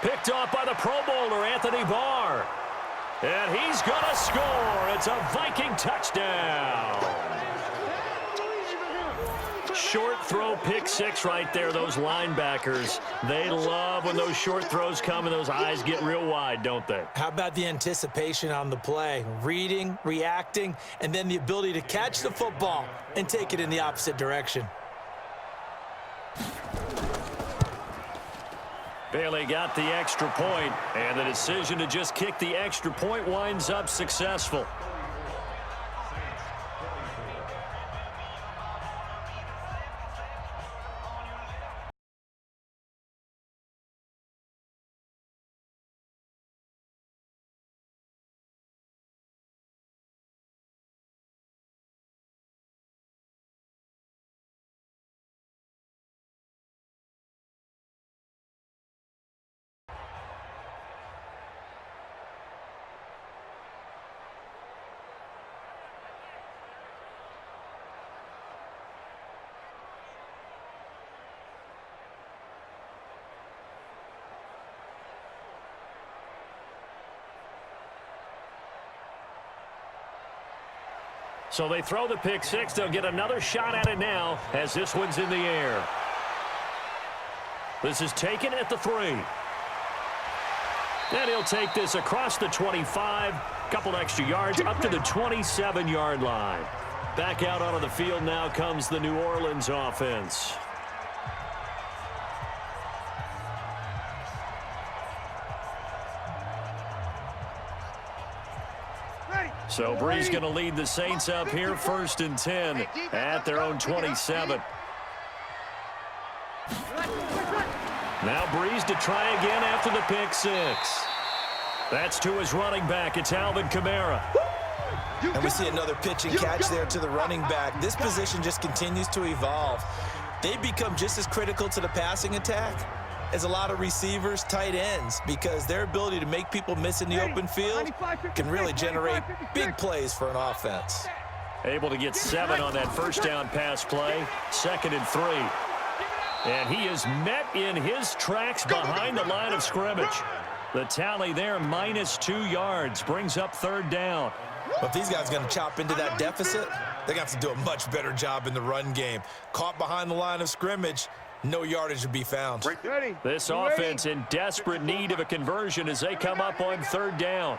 Picked off by the Pro Bowler, Anthony Barr. And he's going to score. It's a Viking touchdown. Short throw, pick 6 right there. Those linebackers, they love when those short throws come and those eyes get real wide, don't they? How about the anticipation on the play? Reading, reacting, and then the ability to catch the football and take it in the opposite direction. Bailey got the extra point, and the decision to just kick the extra point winds up successful. So they throw the pick six. They'll get another shot at it now as this one's in the air. This is taken at the 3. And he'll take this across the 25. Couple extra yards up to the 27-yard line. Back out onto the field now comes the New Orleans offense. So Breeze going to lead the Saints up here, 1st and 10 at their own 27. Now Breeze to try again after the pick six. That's to his running back. It's Alvin Kamara. And we see another pitch and catch there to the running back. This position just continues to evolve. They become just as critical to the passing attack as a lot of receivers, tight ends, because their ability to make people miss in the open field can really generate big plays for an offense. Able to get 7 on that first down pass play. 2nd and 3. And he is met in his tracks behind the line of scrimmage. The tally there, -2 yards, brings up 3rd down. But if these guys are going to chop into that deficit, they're going to have to do a much better job in the run game. Caught behind the line of scrimmage, no yardage to be found. This offense in desperate need of a conversion as they come up on 3rd down.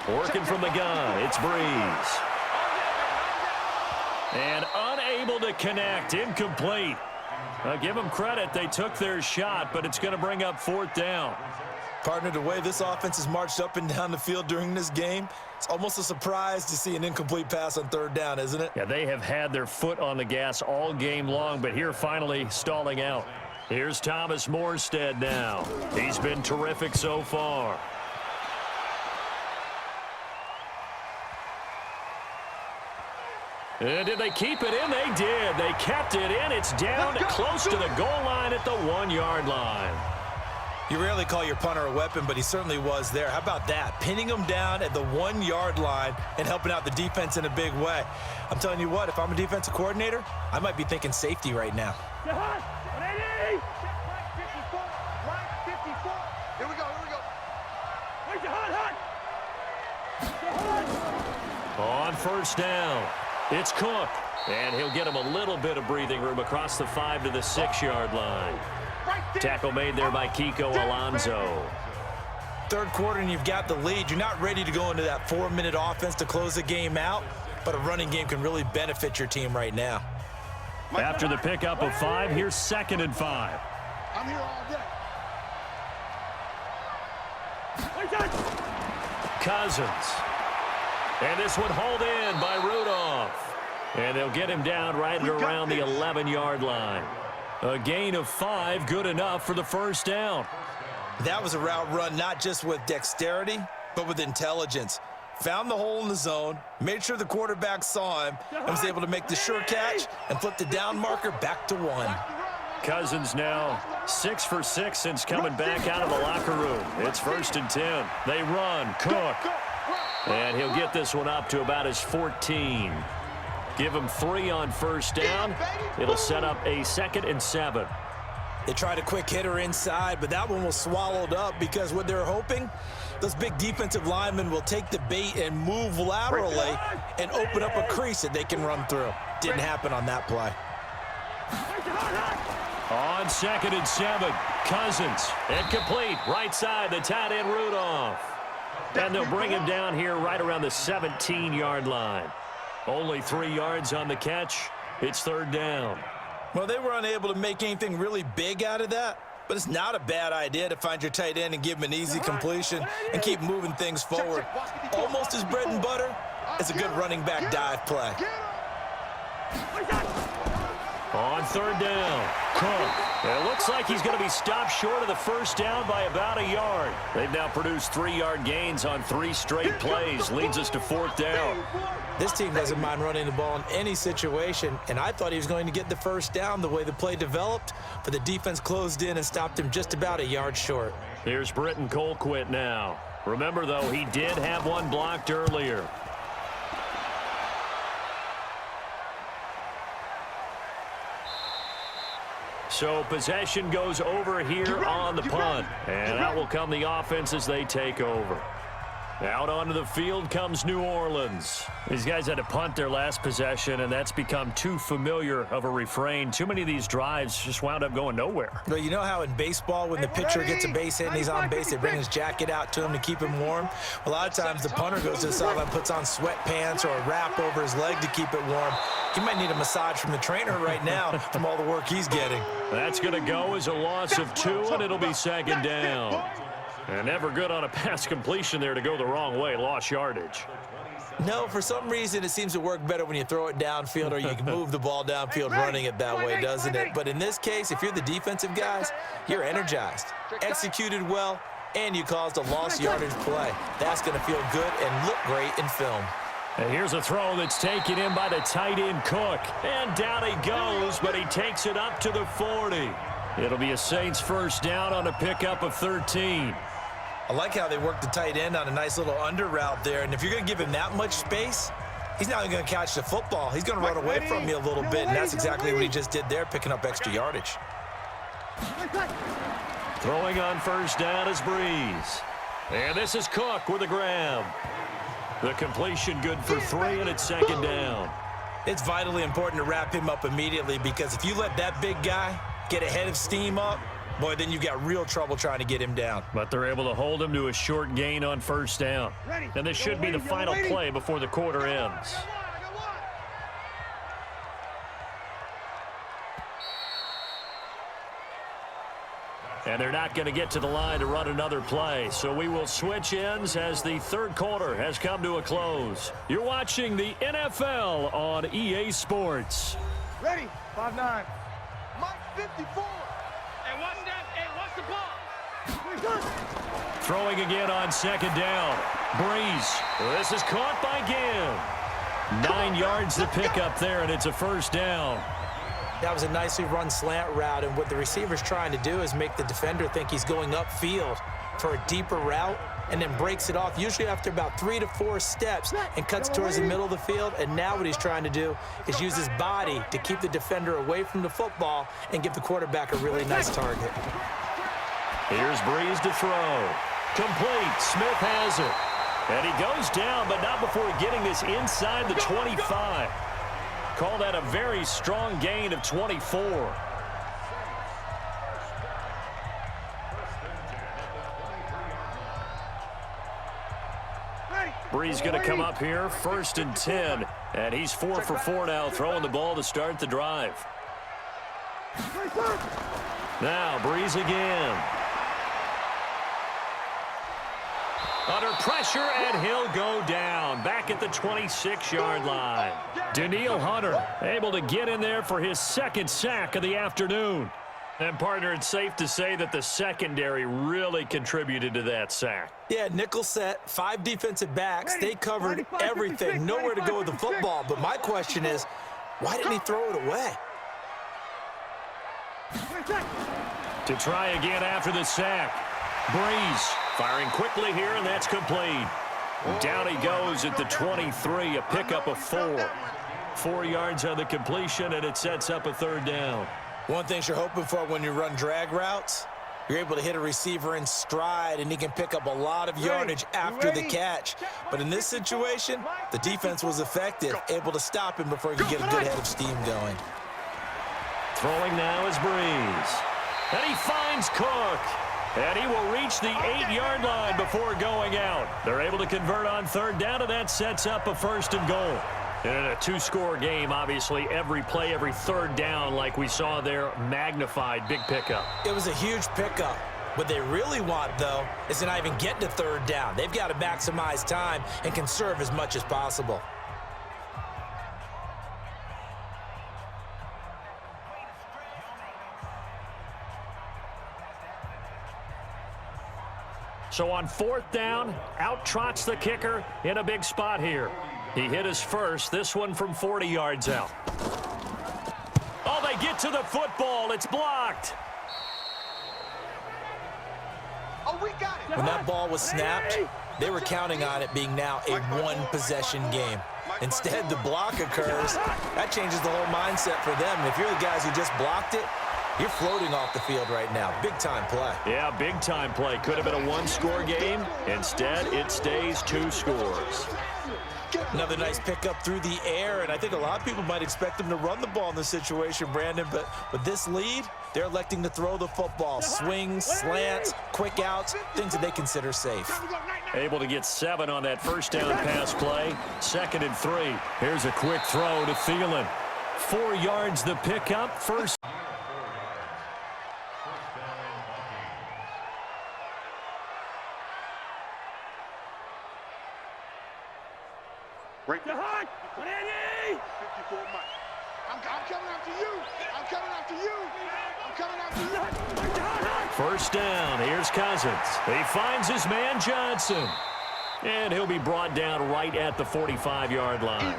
Working from the gun, it's Breeze. And unable to connect, incomplete. Give them credit, they took their shot, but it's going to bring up 4th down. Partner, the way this offense has marched up and down the field during this game, it's almost a surprise to see an incomplete pass on 3rd down, isn't it? Yeah, they have had their foot on the gas all game long, but here finally stalling out. Here's Thomas Morstead now. He's been terrific so far. And did they keep it in? They did. They kept it in. It's down close to the goal line at the 1-yard line. You rarely call your punter a weapon, but he certainly was there. How about that? Pinning him down at the 1-yard line and helping out the defense in a big way. I'm telling you what, if I'm a defensive coordinator, I might be thinking safety right now. Here we go. On 1st down, it's Cook. And he'll get him a little bit of breathing room across the 5 to the 6-yard line. Tackle made there by Kiko Alonso. 3rd quarter and you've got the lead. You're not ready to go into that 4-minute offense to close the game out, but a running game can really benefit your team right now. After the pickup of 5, here's 2nd and 5. I'm here all day. Cousins. And this one hauled in by Rudolph. And they'll get him down right at around the 11-yard line. A gain of 5, good enough for the 1st down. That was a route run not just with dexterity, but with intelligence. Found the hole in the zone, made sure the quarterback saw him, and was able to make the sure catch and flip the down marker back to 1. Cousins now 6 for 6 since coming back out of the locker room. It's 1st and 10. They run. Cook. And he'll get this one up to about his 14. Give him 3 on 1st down. It'll set up a 2nd and 7. They tried a quick hitter inside, but that one was swallowed up because what they're hoping, those big defensive linemen will take the bait and move laterally and open up a crease that they can run through. Didn't happen on that play. On 2nd and 7, Cousins. Incomplete. Right side, the tight end Rudolph. And they'll bring him down here right around the 17-yard line. Only 3 yards on the catch. It's 3rd down. Well, they were unable to make anything really big out of that, but it's not a bad idea to find your tight end and give him an easy completion and keep moving things forward. Almost as bread and butter as a good running back dive play. On 3rd down, Cook. It looks like he's going to be stopped short of the 1st down by about a yard. They've now produced 3-yard gains on 3 straight plays. Leads us to 4th down. This team doesn't mind running the ball in any situation, and I thought he was going to get the 1st down the way the play developed, but the defense closed in and stopped him just about a yard short. Here's Britton Colquitt now. Remember, though, he did have one blocked earlier. So possession goes over here on the punt. And out will come the offense as they take over. Out onto the field comes New Orleans. These guys had to punt their last possession, and that's become too familiar of a refrain. Too many of these drives just wound up going nowhere. But you know how in baseball, when the pitcher gets a base hit and he's on base, they bring his jacket out to him to keep him warm? A lot of times the punter goes to the sideline, puts on sweatpants or a wrap over his leg to keep it warm. He might need a massage from the trainer right now from all the work he's getting. That's going to go as a loss of 2, and it'll be second down. And never good on a pass completion there to go the wrong way. Lost yardage. No, for some reason it seems to work better when you throw it downfield or you can move the ball downfield running it that way, doesn't it? But in this case, if you're the defensive guys, you're energized, executed well, and you caused a lost yardage play. That's going to feel good and look great in film. And here's a throw that's taken in by the tight end Cook. And down he goes, but he takes it up to the 40. It'll be a Saints first down on a pickup of 13. I like how they work the tight end on a nice little under route there. And if you're going to give him that much space, he's not even going to catch the football. He's going to run away from you a little bit, and that's exactly what he just did there, picking up extra yardage. Throwing on first down is Breeze. And this is Cook with a grab. The completion good for 3, and it's second down. It's vitally important to wrap him up immediately, because if you let that big guy get ahead of steam up, boy, then you've got real trouble trying to get him down. But they're able to hold him to a short gain on first down. And this should be the final play before the quarter ends. And they're not going to get to the line to run another play. So we will switch ends as the third quarter has come to a close. You're watching the NFL on EA Sports. Ready? 5-9. Mike 54. And what's the ball? Throwing again on second down. Breeze. This is caught by Gibb. 9 yards to pick up there, and it's a first down. That was a nicely run slant route, and what the receiver's trying to do is make the defender think he's going upfield for a deeper route, and then breaks it off, usually after about 3 to 4 steps, and cuts towards the middle of the field. And now what he's trying to do is use his body to keep the defender away from the football and give the quarterback a really nice target. Here's Breeze to throw. Complete. Smith has it. And he goes down, but not before getting this inside the 25. Call that a very strong gain of 24. Breeze going to come up here, 1st and 10. And he's 4 for 4 now, throwing the ball to start the drive. Now, Breeze again. Under pressure, and he'll go down. Back at the 26-yard line. Danielle Hunter able to get in there for his 2nd sack of the afternoon. And, partner, it's safe to say that the secondary really contributed to that sack. Yeah, nickel set, 5 defensive backs. They covered everything. Nowhere to go with the football. But my question is, why didn't he throw it away? To try again after the sack. Breeze firing quickly here, and that's complete. Down he goes at the 23, a pickup of 4. 4 yards on the completion, and it sets up a 3rd down. One thing you're hoping for when you run drag routes, you're able to hit a receiver in stride, and he can pick up a lot of yardage after the catch. But in this situation, the defense was effective, able to stop him before he could get a good head of steam going. Throwing now is Breeze. And he finds Cook. And he will reach the 8-yard line before going out. They're able to convert on 3rd down, and that sets up a 1st and goal. And in a 2-score game, obviously, every play, every 3rd down, like we saw there, magnified, big pickup. It was a huge pickup. What they really want, though, is to not even get to 3rd down. They've got to maximize time and conserve as much as possible. So on 4th down, out trots the kicker in a big spot here. He hit his first, this one from 40 yards out. Oh, they get to the football. It's blocked. Oh, we got it. When that ball was snapped, they were counting on it being now a 1-possession game. Instead, the block occurs. That changes the whole mindset for them. And if you're the guys who just blocked it, You're floating off the field right now. Big-time play. Yeah, big-time play. Could have been a one-score game. Instead, it stays 2 scores. Another nice pickup through the air, and I think a lot of people might expect them to run the ball in this situation, Brandon, but with this lead, they're electing to throw the football. Swings, slants, quick outs, things that they consider safe. Able to get 7 on that first down pass play. 2nd and 3. Here's a quick throw to Thielen. 4 yards the pickup. First. Break the heart. 54 Mike. I'm coming after you. I'm coming after you. I'm coming after you. First down. Here's Cousins. He finds his man Johnson. And he'll be brought down right at the 45-yard line.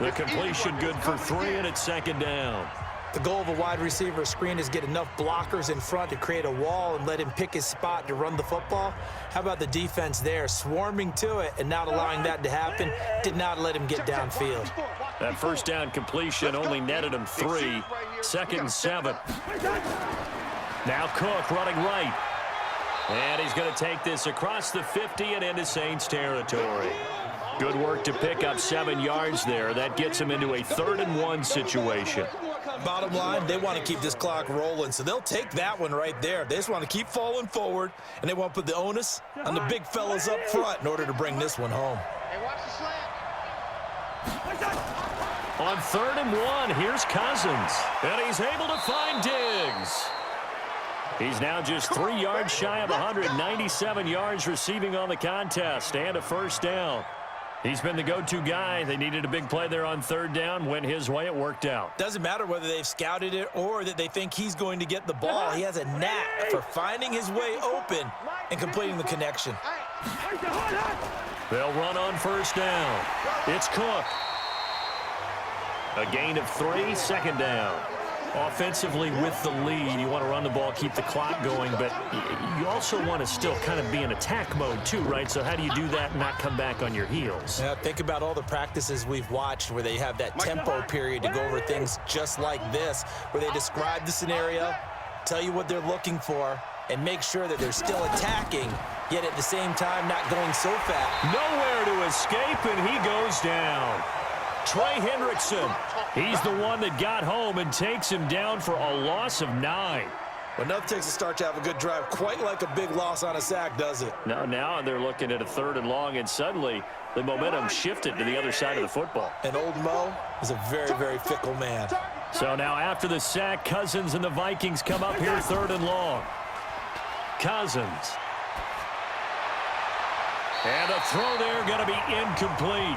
The completion good for 3, and it's 2nd down. The goal of a wide receiver screen is get enough blockers in front to create a wall and let him pick his spot to run the football. How about the defense there, swarming to it and not allowing that to happen? Did not let him get downfield. That first down completion only netted him 3. 2nd and 7. Now Cook running right. And he's going to take this across the 50 and into Saints territory. Good work to pick up 7 yards there. That gets him into a 3rd and 1 situation. Bottom line, they want to keep this clock rolling, so they'll take that one right there. They just want to keep falling forward, and they want to put the onus on the big fellas up front in order to bring this one home. Hey, watch the slant. On 3rd and 1, here's Cousins. And he's able to find Diggs. He's now just 3 yards shy of 197 yards receiving on the contest and a first down. He's been the go-to guy. They needed a big play there on 3rd down. Went his way. It worked out. Doesn't matter whether they've scouted it or that they think he's going to get the ball. He has a knack for finding his way open and completing the connection. They'll run on first down. It's Cook. A gain of 3, 2nd down. Offensively with the lead, you want to run the ball, keep the clock going, but you also want to still kind of be in attack mode too, right? So how do you do that and not come back on your heels? Yeah, think about all the practices we've watched where they have that tempo period to go over things just like this, where they describe the scenario, tell you what they're looking for, and make sure that they're still attacking, yet at the same time not going so fast. Nowhere to escape, and he goes down. Trey Hendrickson, he's the one that got home and takes him down for a loss of 9. Well, nothing takes a start to have a good drive, quite like a big loss on a sack, does it? Now they're looking at a 3rd and long, and suddenly the momentum shifted to the other side of the football. And old Mo is a very, very fickle man. So now after the sack, Cousins and the Vikings come up here 3rd and long. Cousins. And a throw there going to be incomplete.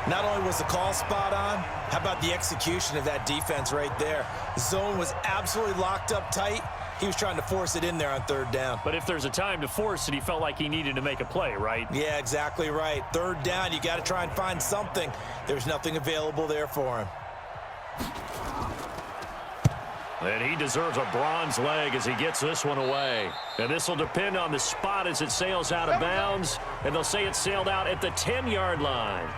Not only was the call spot on, how about the execution of that defense right there? The zone was absolutely locked up tight. He was trying to force it in there on 3rd down. But if there's a time to force it, he felt like he needed to make a play, right? Yeah, exactly right. 3rd down, you got to try and find something. There's nothing available there for him. And he deserves a bronze leg as he gets this one away. And this will depend on the spot as it sails out of bounds. And they'll say it sailed out at the 10-yard line.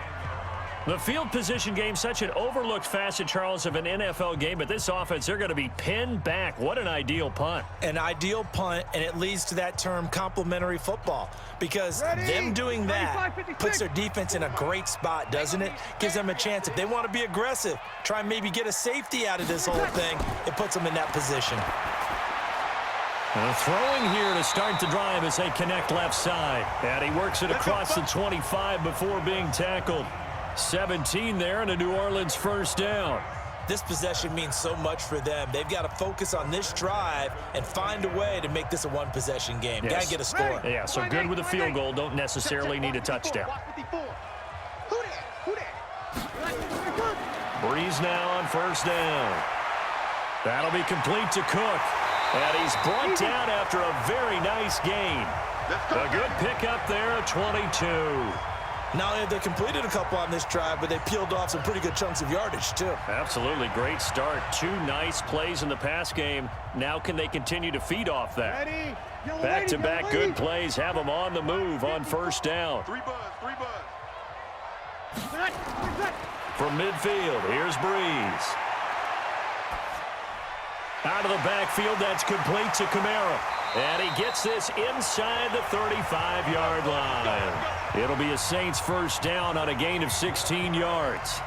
The field position game, such an overlooked facet, Charles, of an NFL game. But this offense, they're going to be pinned back. What an ideal punt. An ideal punt, and it leads to that term complementary football. Because them doing that puts their defense in a great spot, doesn't it? Gives them a chance. If they want to be aggressive, try and maybe get a safety out of this whole thing, it puts them in that position. Throwing here to start the drive as they connect left side. And he works it across the 25 before being tackled. 17 there and a New Orleans first down. This possession means so much for them. They've got to focus on this drive and find a way to make this a one-possession game. Yes. Got to get a score. Yeah, so good with a field goal. Don't necessarily need a touchdown. Breeze now on first down. That'll be complete to Cook. And he's brought down after a very nice gain. A good pickup there at 22. Not only have they completed a couple on this drive, but they peeled off some pretty good chunks of yardage, too. Absolutely. Great start. 2 nice plays in the pass game. Now can they continue to feed off that? Back-to-back good plays have them on the move on first down. Three buzz. From midfield, here's Breeze. Out of the backfield, that's complete to Kamara. And he gets this inside the 35-yard line. It'll be a Saints first down on a gain of 16 yards.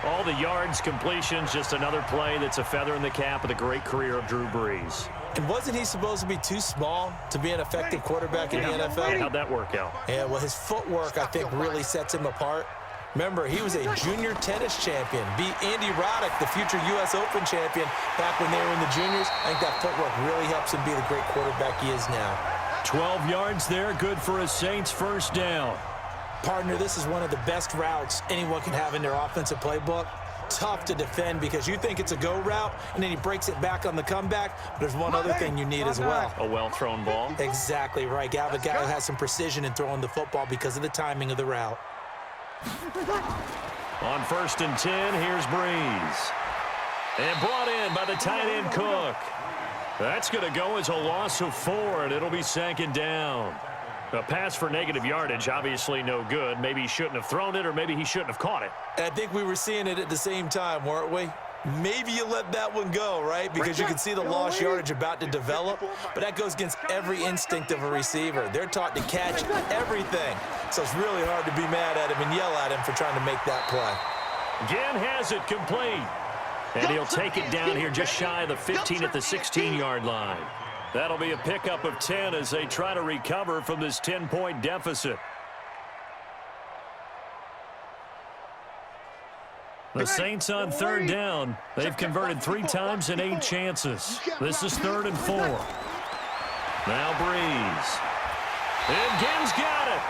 All the yards, completions, just another play that's a feather in the cap of the great career of Drew Brees. And wasn't he supposed to be too small to be an effective quarterback in the NFL? How'd that work out? Yeah, well, his footwork, I think, really sets him apart. Remember, he was a junior tennis champion, beat Andy Roddick, the future U.S. Open champion, back when they were in the juniors. I think that footwork really helps him be the great quarterback he is now. 12 yards there, good for a Saints first down. Partner, this is one of the best routes anyone can have in their offensive playbook. Tough to defend because you think it's a go route, and then he breaks it back on the comeback. But there's one other thing you need as well. A well-thrown ball. Exactly right. You have a guy who has some precision in throwing the football because of the timing of the route. On 1st and 10, here's Brees. And brought in by the tight end Cook. That's going to go as a loss of 4, and it'll be 2nd down. A pass for negative yardage, obviously no good. Maybe he shouldn't have thrown it, or maybe he shouldn't have caught it. I think we were seeing it at the same time, weren't we? Maybe you let that one go, right? Because you can see the lost yardage about to develop, but that goes against every instinct of a receiver. They're taught to catch everything. So it's really hard to be mad at him and yell at him for trying to make that play. Again has it complete. And he'll take it down here just shy of the 15 at the 16-yard line. That'll be a pickup of 10 as they try to recover from this 10-point deficit. The Saints on 3rd down. They've converted 3 times in 8 chances. This is 3rd and 4. Now Brees. And Gibbs got it.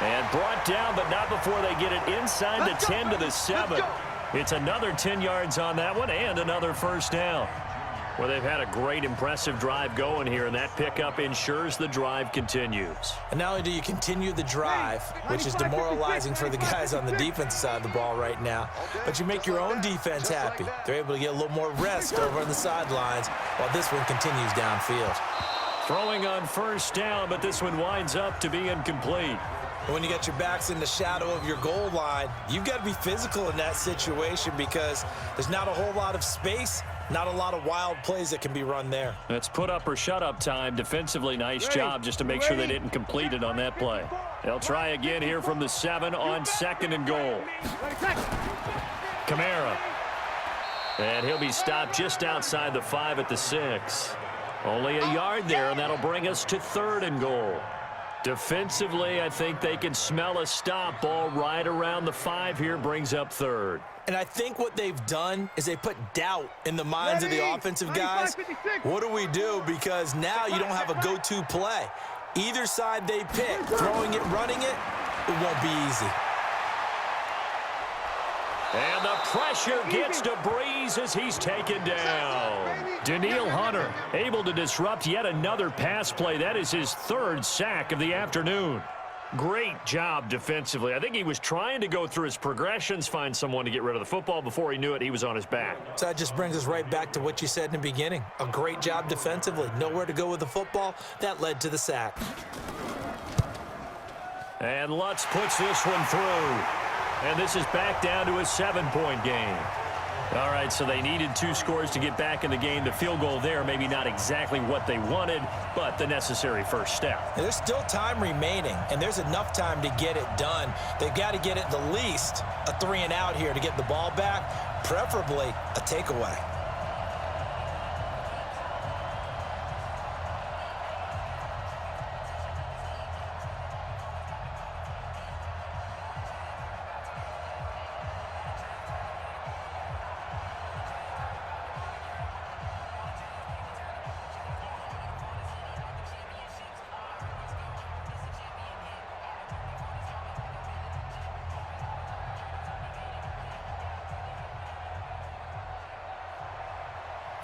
And brought down, but not before they get it inside the 10 to the 7. It's another 10 yards on that one and another first down. Well, they've had a great, impressive drive going here, and that pickup ensures the drive continues. And not only do you continue the drive, which is demoralizing for the guys on the defensive side of the ball right now, but you make your own defense happy. They're able to get a little more rest over on the sidelines while this one continues downfield. Throwing on first down, but this one winds up to be incomplete. When you got your backs in the shadow of your goal line, you've got to be physical in that situation because there's not a whole lot of space, not a lot of wild plays that can be run there. It's put up or shut up time. Defensively, nice job just to make sure they didn't complete it on that play. They'll try again here from the 7 on 2nd and goal. Kamara. And he'll be stopped just outside the 5 at the 6. Only a yard there, and that'll bring us to 3rd and goal. Defensively, I think they can smell a stop. Ball right around the 5 here, brings up 3rd. And I think what they've done is they put doubt in the minds of the offensive guys. What do we do? Because now you don't have a go-to play. Either side they pick, throwing it, running it, it won't be easy. And the pressure gets to Brees as he's taken down. Danielle Hunter able to disrupt yet another pass play. That is his 3rd sack of the afternoon. Great job defensively. I think he was trying to go through his progressions, find someone to get rid of the football. Before he knew it, he was on his back. So that just brings us right back to what you said in the beginning. A great job defensively. Nowhere to go with the football. That led to the sack. And Lutz puts this one through. And this is back down to a 7-point game. All right, so they needed 2 scores to get back in the game. The field goal there, maybe not exactly what they wanted, but the necessary first step. There's still time remaining, and there's enough time to get it done. They've got to get it the least a 3-and-out here to get the ball back, preferably a takeaway.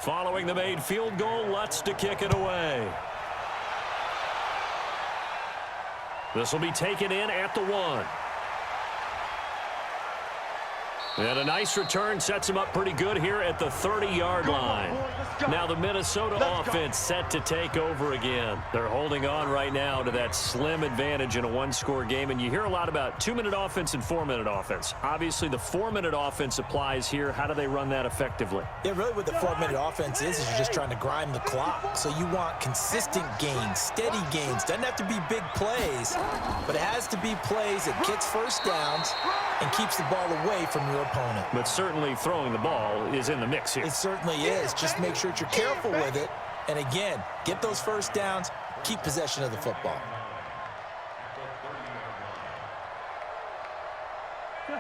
Following the made field goal, Lutz to kick it away. This will be taken in at the 1. And a nice return sets him up pretty good here at the 30-yard line. Now the Minnesota offense set to take over again. They're holding on right now to that slim advantage in a one-score game. And you hear a lot about 2-minute offense and 4-minute offense. Obviously, the 4-minute offense applies here. How do they run that effectively? Yeah, really what the 4-minute offense is you're just trying to grind the clock. So you want consistent gains, steady gains. Doesn't have to be big plays, but it has to be plays that gets first downs and keeps the ball away from your opponent. But certainly throwing the ball is in the mix here. It certainly is. Just make sure that you're careful with it. And again, get those first downs, keep possession of the football.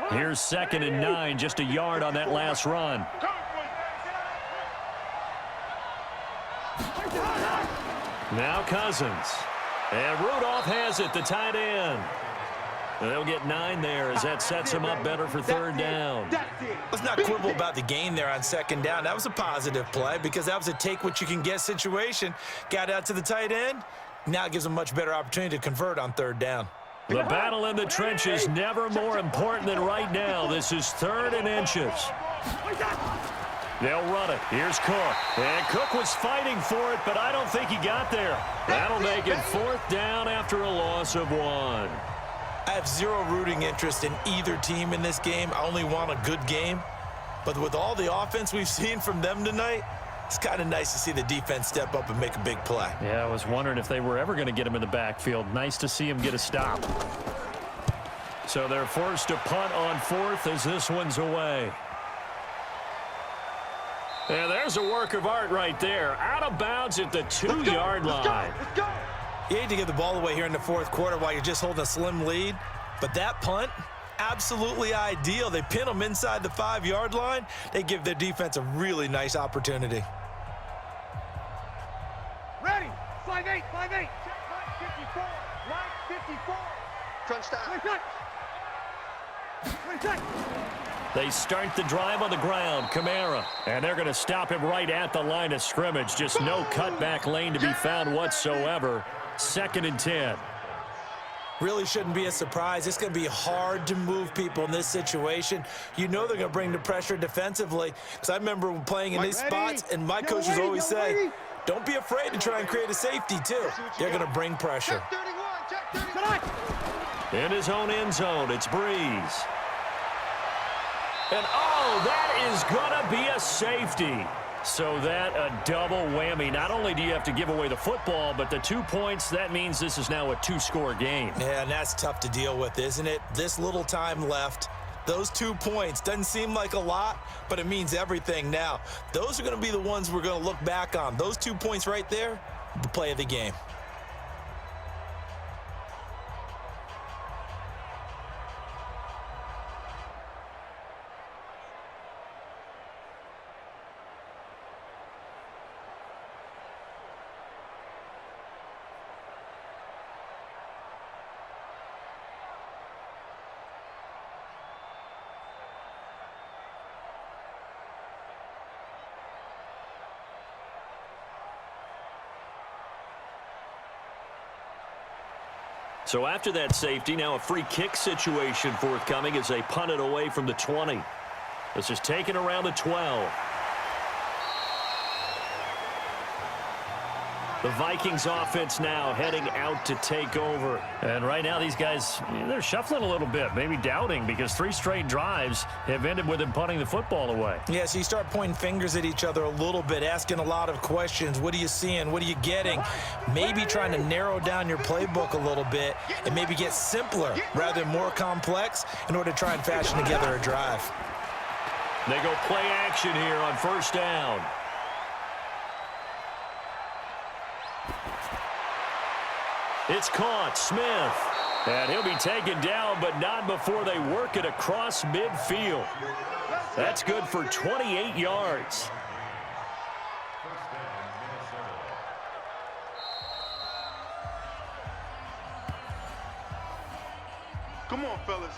Here's 2nd and 9, just a yard on that last run. Now Cousins. And Rudolph has it, the tight end. They'll get 9 there as that sets him up better for 3rd down. Let's not quibble about the gain there on 2nd down. That was a positive play because that was a take-what-you-can-get situation. Got out to the tight end. Now it gives them a much better opportunity to convert on 3rd down. The battle in the trenches never more important than right now. This is 3rd and inches. They'll run it. Here's Cook. And Cook was fighting for it, but I don't think he got there. That'll make it 4th down after a loss of 1. I have zero rooting interest in either team in this game. I only want a good game. But with all the offense we've seen from them tonight, it's kind of nice to see the defense step up and make a big play. Yeah, I was wondering if they were ever going to get him in the backfield. Nice to see him get a stop. So they're forced to punt on 4th as this one's away. And there's a work of art right there. Out of bounds at the 2-yard line. You hate to give the ball away here in the 4th quarter while you're just holding a slim lead. But that punt, absolutely ideal. They pin them inside the 5-yard line. They give their defense a really nice opportunity. Ready. 5-8, 5-8. Line 54. Line 54. Crunch time. They start the drive on the ground. Kamara. And they're going to stop him right at the line of scrimmage. Just no cutback lane to be found whatsoever. 2nd and 10. Really shouldn't be a surprise. It's going to be hard to move people in this situation. You know they're going to bring the pressure defensively. Because I remember playing in these spots, and my coaches always say, don't be afraid to try and create a safety, too. They're going to bring pressure. In his own end zone, it's Breeze. And, oh, that is going to be a safety. So that a double whammy. Not only do you have to give away the football, but the 2 points, that means this is now a 2-score game. Yeah, and that's tough to deal with, isn't it? This little time left. Those 2 points doesn't seem like a lot, but it means everything now. Those are going to be the ones we're going to look back on. Those 2 points right there, the play of the game. So after that safety, now a free kick situation forthcoming as they punt it away from the 20. This is taken around the 12. The Vikings offense now heading out to take over. And right now these guys, they're shuffling a little bit, maybe doubting, because 3 straight drives have ended with them punting the football away. Yeah, so you start pointing fingers at each other a little bit, asking a lot of questions. What are you seeing? What are you getting? Maybe trying to narrow down your playbook a little bit and maybe get simpler rather than more complex in order to try and fashion together a drive. They go play action here on 1st down. It's caught, Smith. And he'll be taken down, but not before they work it across midfield. That's good for 28 yards. Come on, fellas.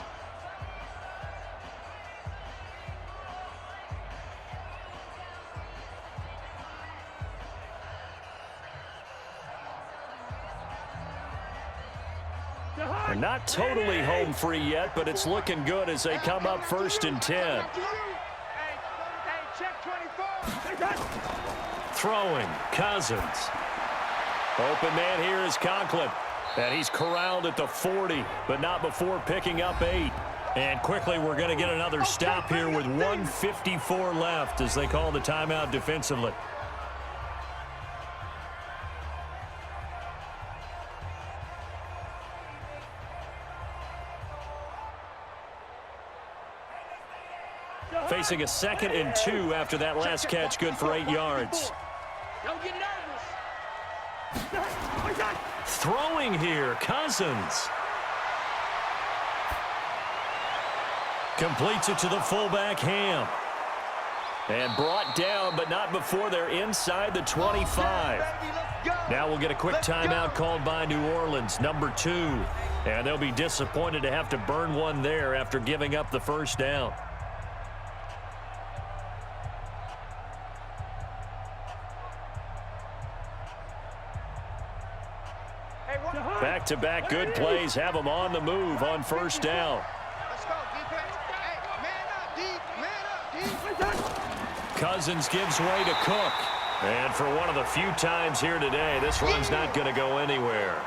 They're not totally home free yet, but it's looking good as they come up 1st and 10. Throwing, Cousins. Open man here is Conklin. And he's corralled at the 40, but not before picking up 8. And quickly, we're going to get another stop here with 1:54 left as they call the timeout defensively. Facing a 2nd and 2 after that last catch, good for 8 yards. Don't get nervous. Throwing here, Cousins. Completes it to the fullback, Ham. And brought down, but not before they're inside the 25. Now we'll get a quick timeout called by New Orleans, number 2. And they'll be disappointed to have to burn one there after giving up the first down. Back-to-back good plays have them on the move on first down. Let's go, defense. Hey, man up, D. Cousins gives way to Cook. And for one of the few times here today, this run's not going to go anywhere.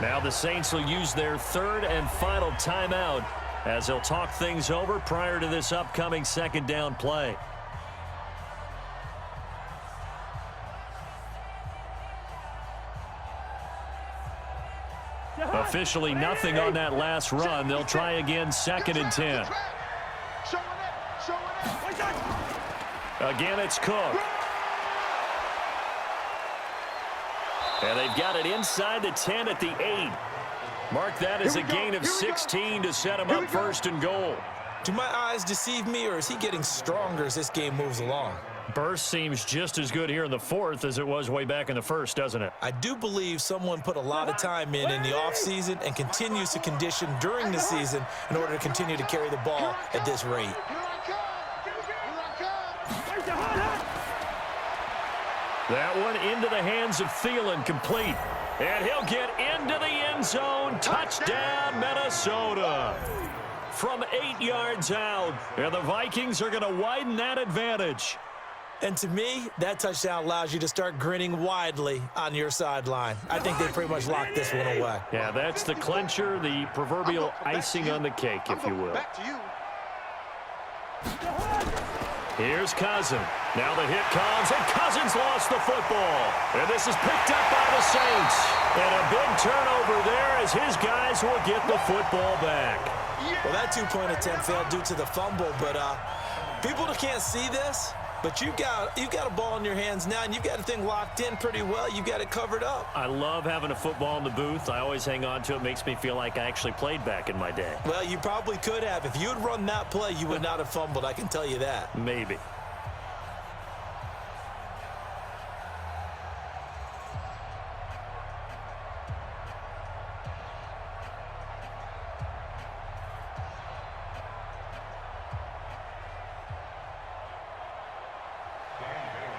Now the Saints will use their 3rd and final timeout as they'll talk things over prior to this upcoming 2nd down play. Officially nothing on that last run. They'll try again 2nd and 10. Again, it's Cook. And they've got it inside the 10 at the 8. Mark that as a gain of 16 to set him up 1st and goal. Do my eyes deceive me, or is he getting stronger as this game moves along? Burst seems just as good here in the 4th as it was way back in the 1st, doesn't it? I do believe someone put a lot of time in the offseason and continues to condition during the season in order to continue to carry the ball at this rate. That one into the hands of Thielen, complete. And he'll get into the end zone. Touchdown, Minnesota. From 8 yards out, and the Vikings are going to widen that advantage. And to me, that touchdown allows you to start grinning widely on your sideline. I think they pretty much locked this one away. Yeah, that's the clincher, the proverbial icing on the cake, if you will. Back to you. Here's Cousins. Now the hit comes, and Cousins lost the football. And this is picked up by the Saints. And a big turnover there as his guys will get the football back. Well, that two-point attempt failed due to the fumble, but people can't see this. But you've got a ball in your hands now, and you've got the thing locked in pretty well. You've got it covered up. I love having a football in the booth. I always hang on to it. It makes me feel like I actually played back in my day. Well, you probably could have. If you had run that play, you would not have fumbled. I can tell you that. Maybe.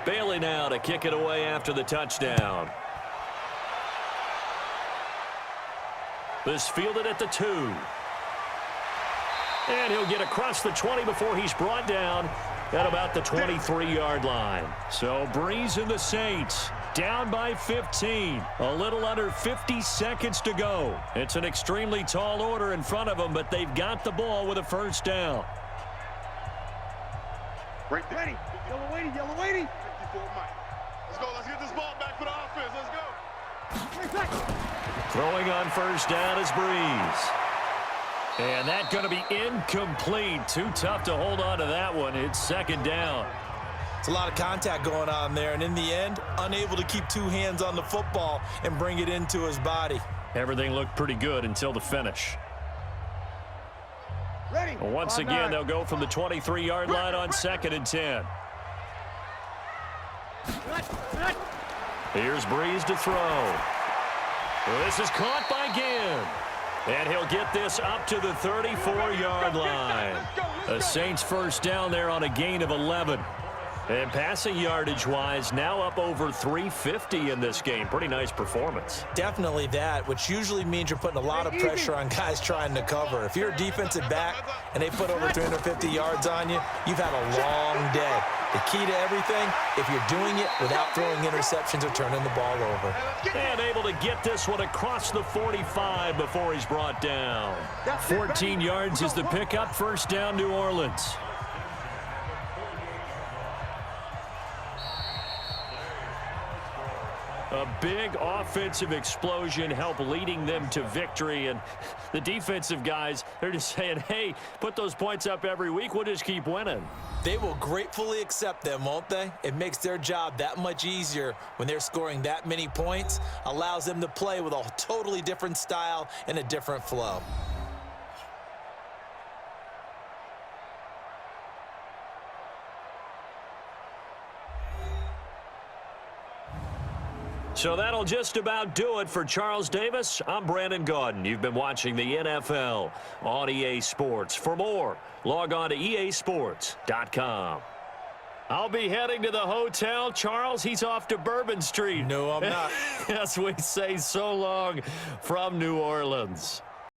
Bailey now to kick it away after the touchdown. This fielded at the 2. And he'll get across the 20 before he's brought down at about the 23-yard line. So Breeze and the Saints down by 15. A little under 50 seconds to go. It's an extremely tall order in front of them, but they've got the ball with a first down. Right there. Yellow waiting, yellow waiting. 54 Mike. Let's go. Let's get this ball back for the offense. Let's go. Throwing on first down is Breeze. And that's going to be incomplete. Too tough to hold on to that one. It's second down. It's a lot of contact going on there, and in the end, unable to keep two hands on the football and bring it into his body. Everything looked pretty good until the finish. Ready. Once again, they'll go from the 23-yard line on second and 10. Here's Breeze to throw. This is caught by Ginn. And he'll get this up to the 34-yard line. The Saints first down there on a gain of 11. And passing yardage-wise, now up over 350 in this game. Pretty nice performance. Definitely that, which usually means you're putting a lot of pressure on guys trying to cover. If you're a defensive back and they put over 350 yards on you, you've had a long day. The key to everything, if you're doing it without throwing interceptions or turning the ball over. And able to get this one across the 45 before he's brought down. 14 yards is the pickup. First down, New Orleans. A big offensive explosion helped leading them to victory. And the defensive guys, they're just saying, hey, put those points up every week. We'll just keep winning. They will gratefully accept them, won't they? It makes their job that much easier when they're scoring that many points. Allows them to play with a totally different style and a different flow. So that'll just about do it for Charles Davis. I'm Brandon Gaudin. You've been watching the NFL on EA Sports. For more, log on to easports.com. I'll be heading to the hotel. Charles, he's off to Bourbon Street. No, I'm not. As we say so long from New Orleans.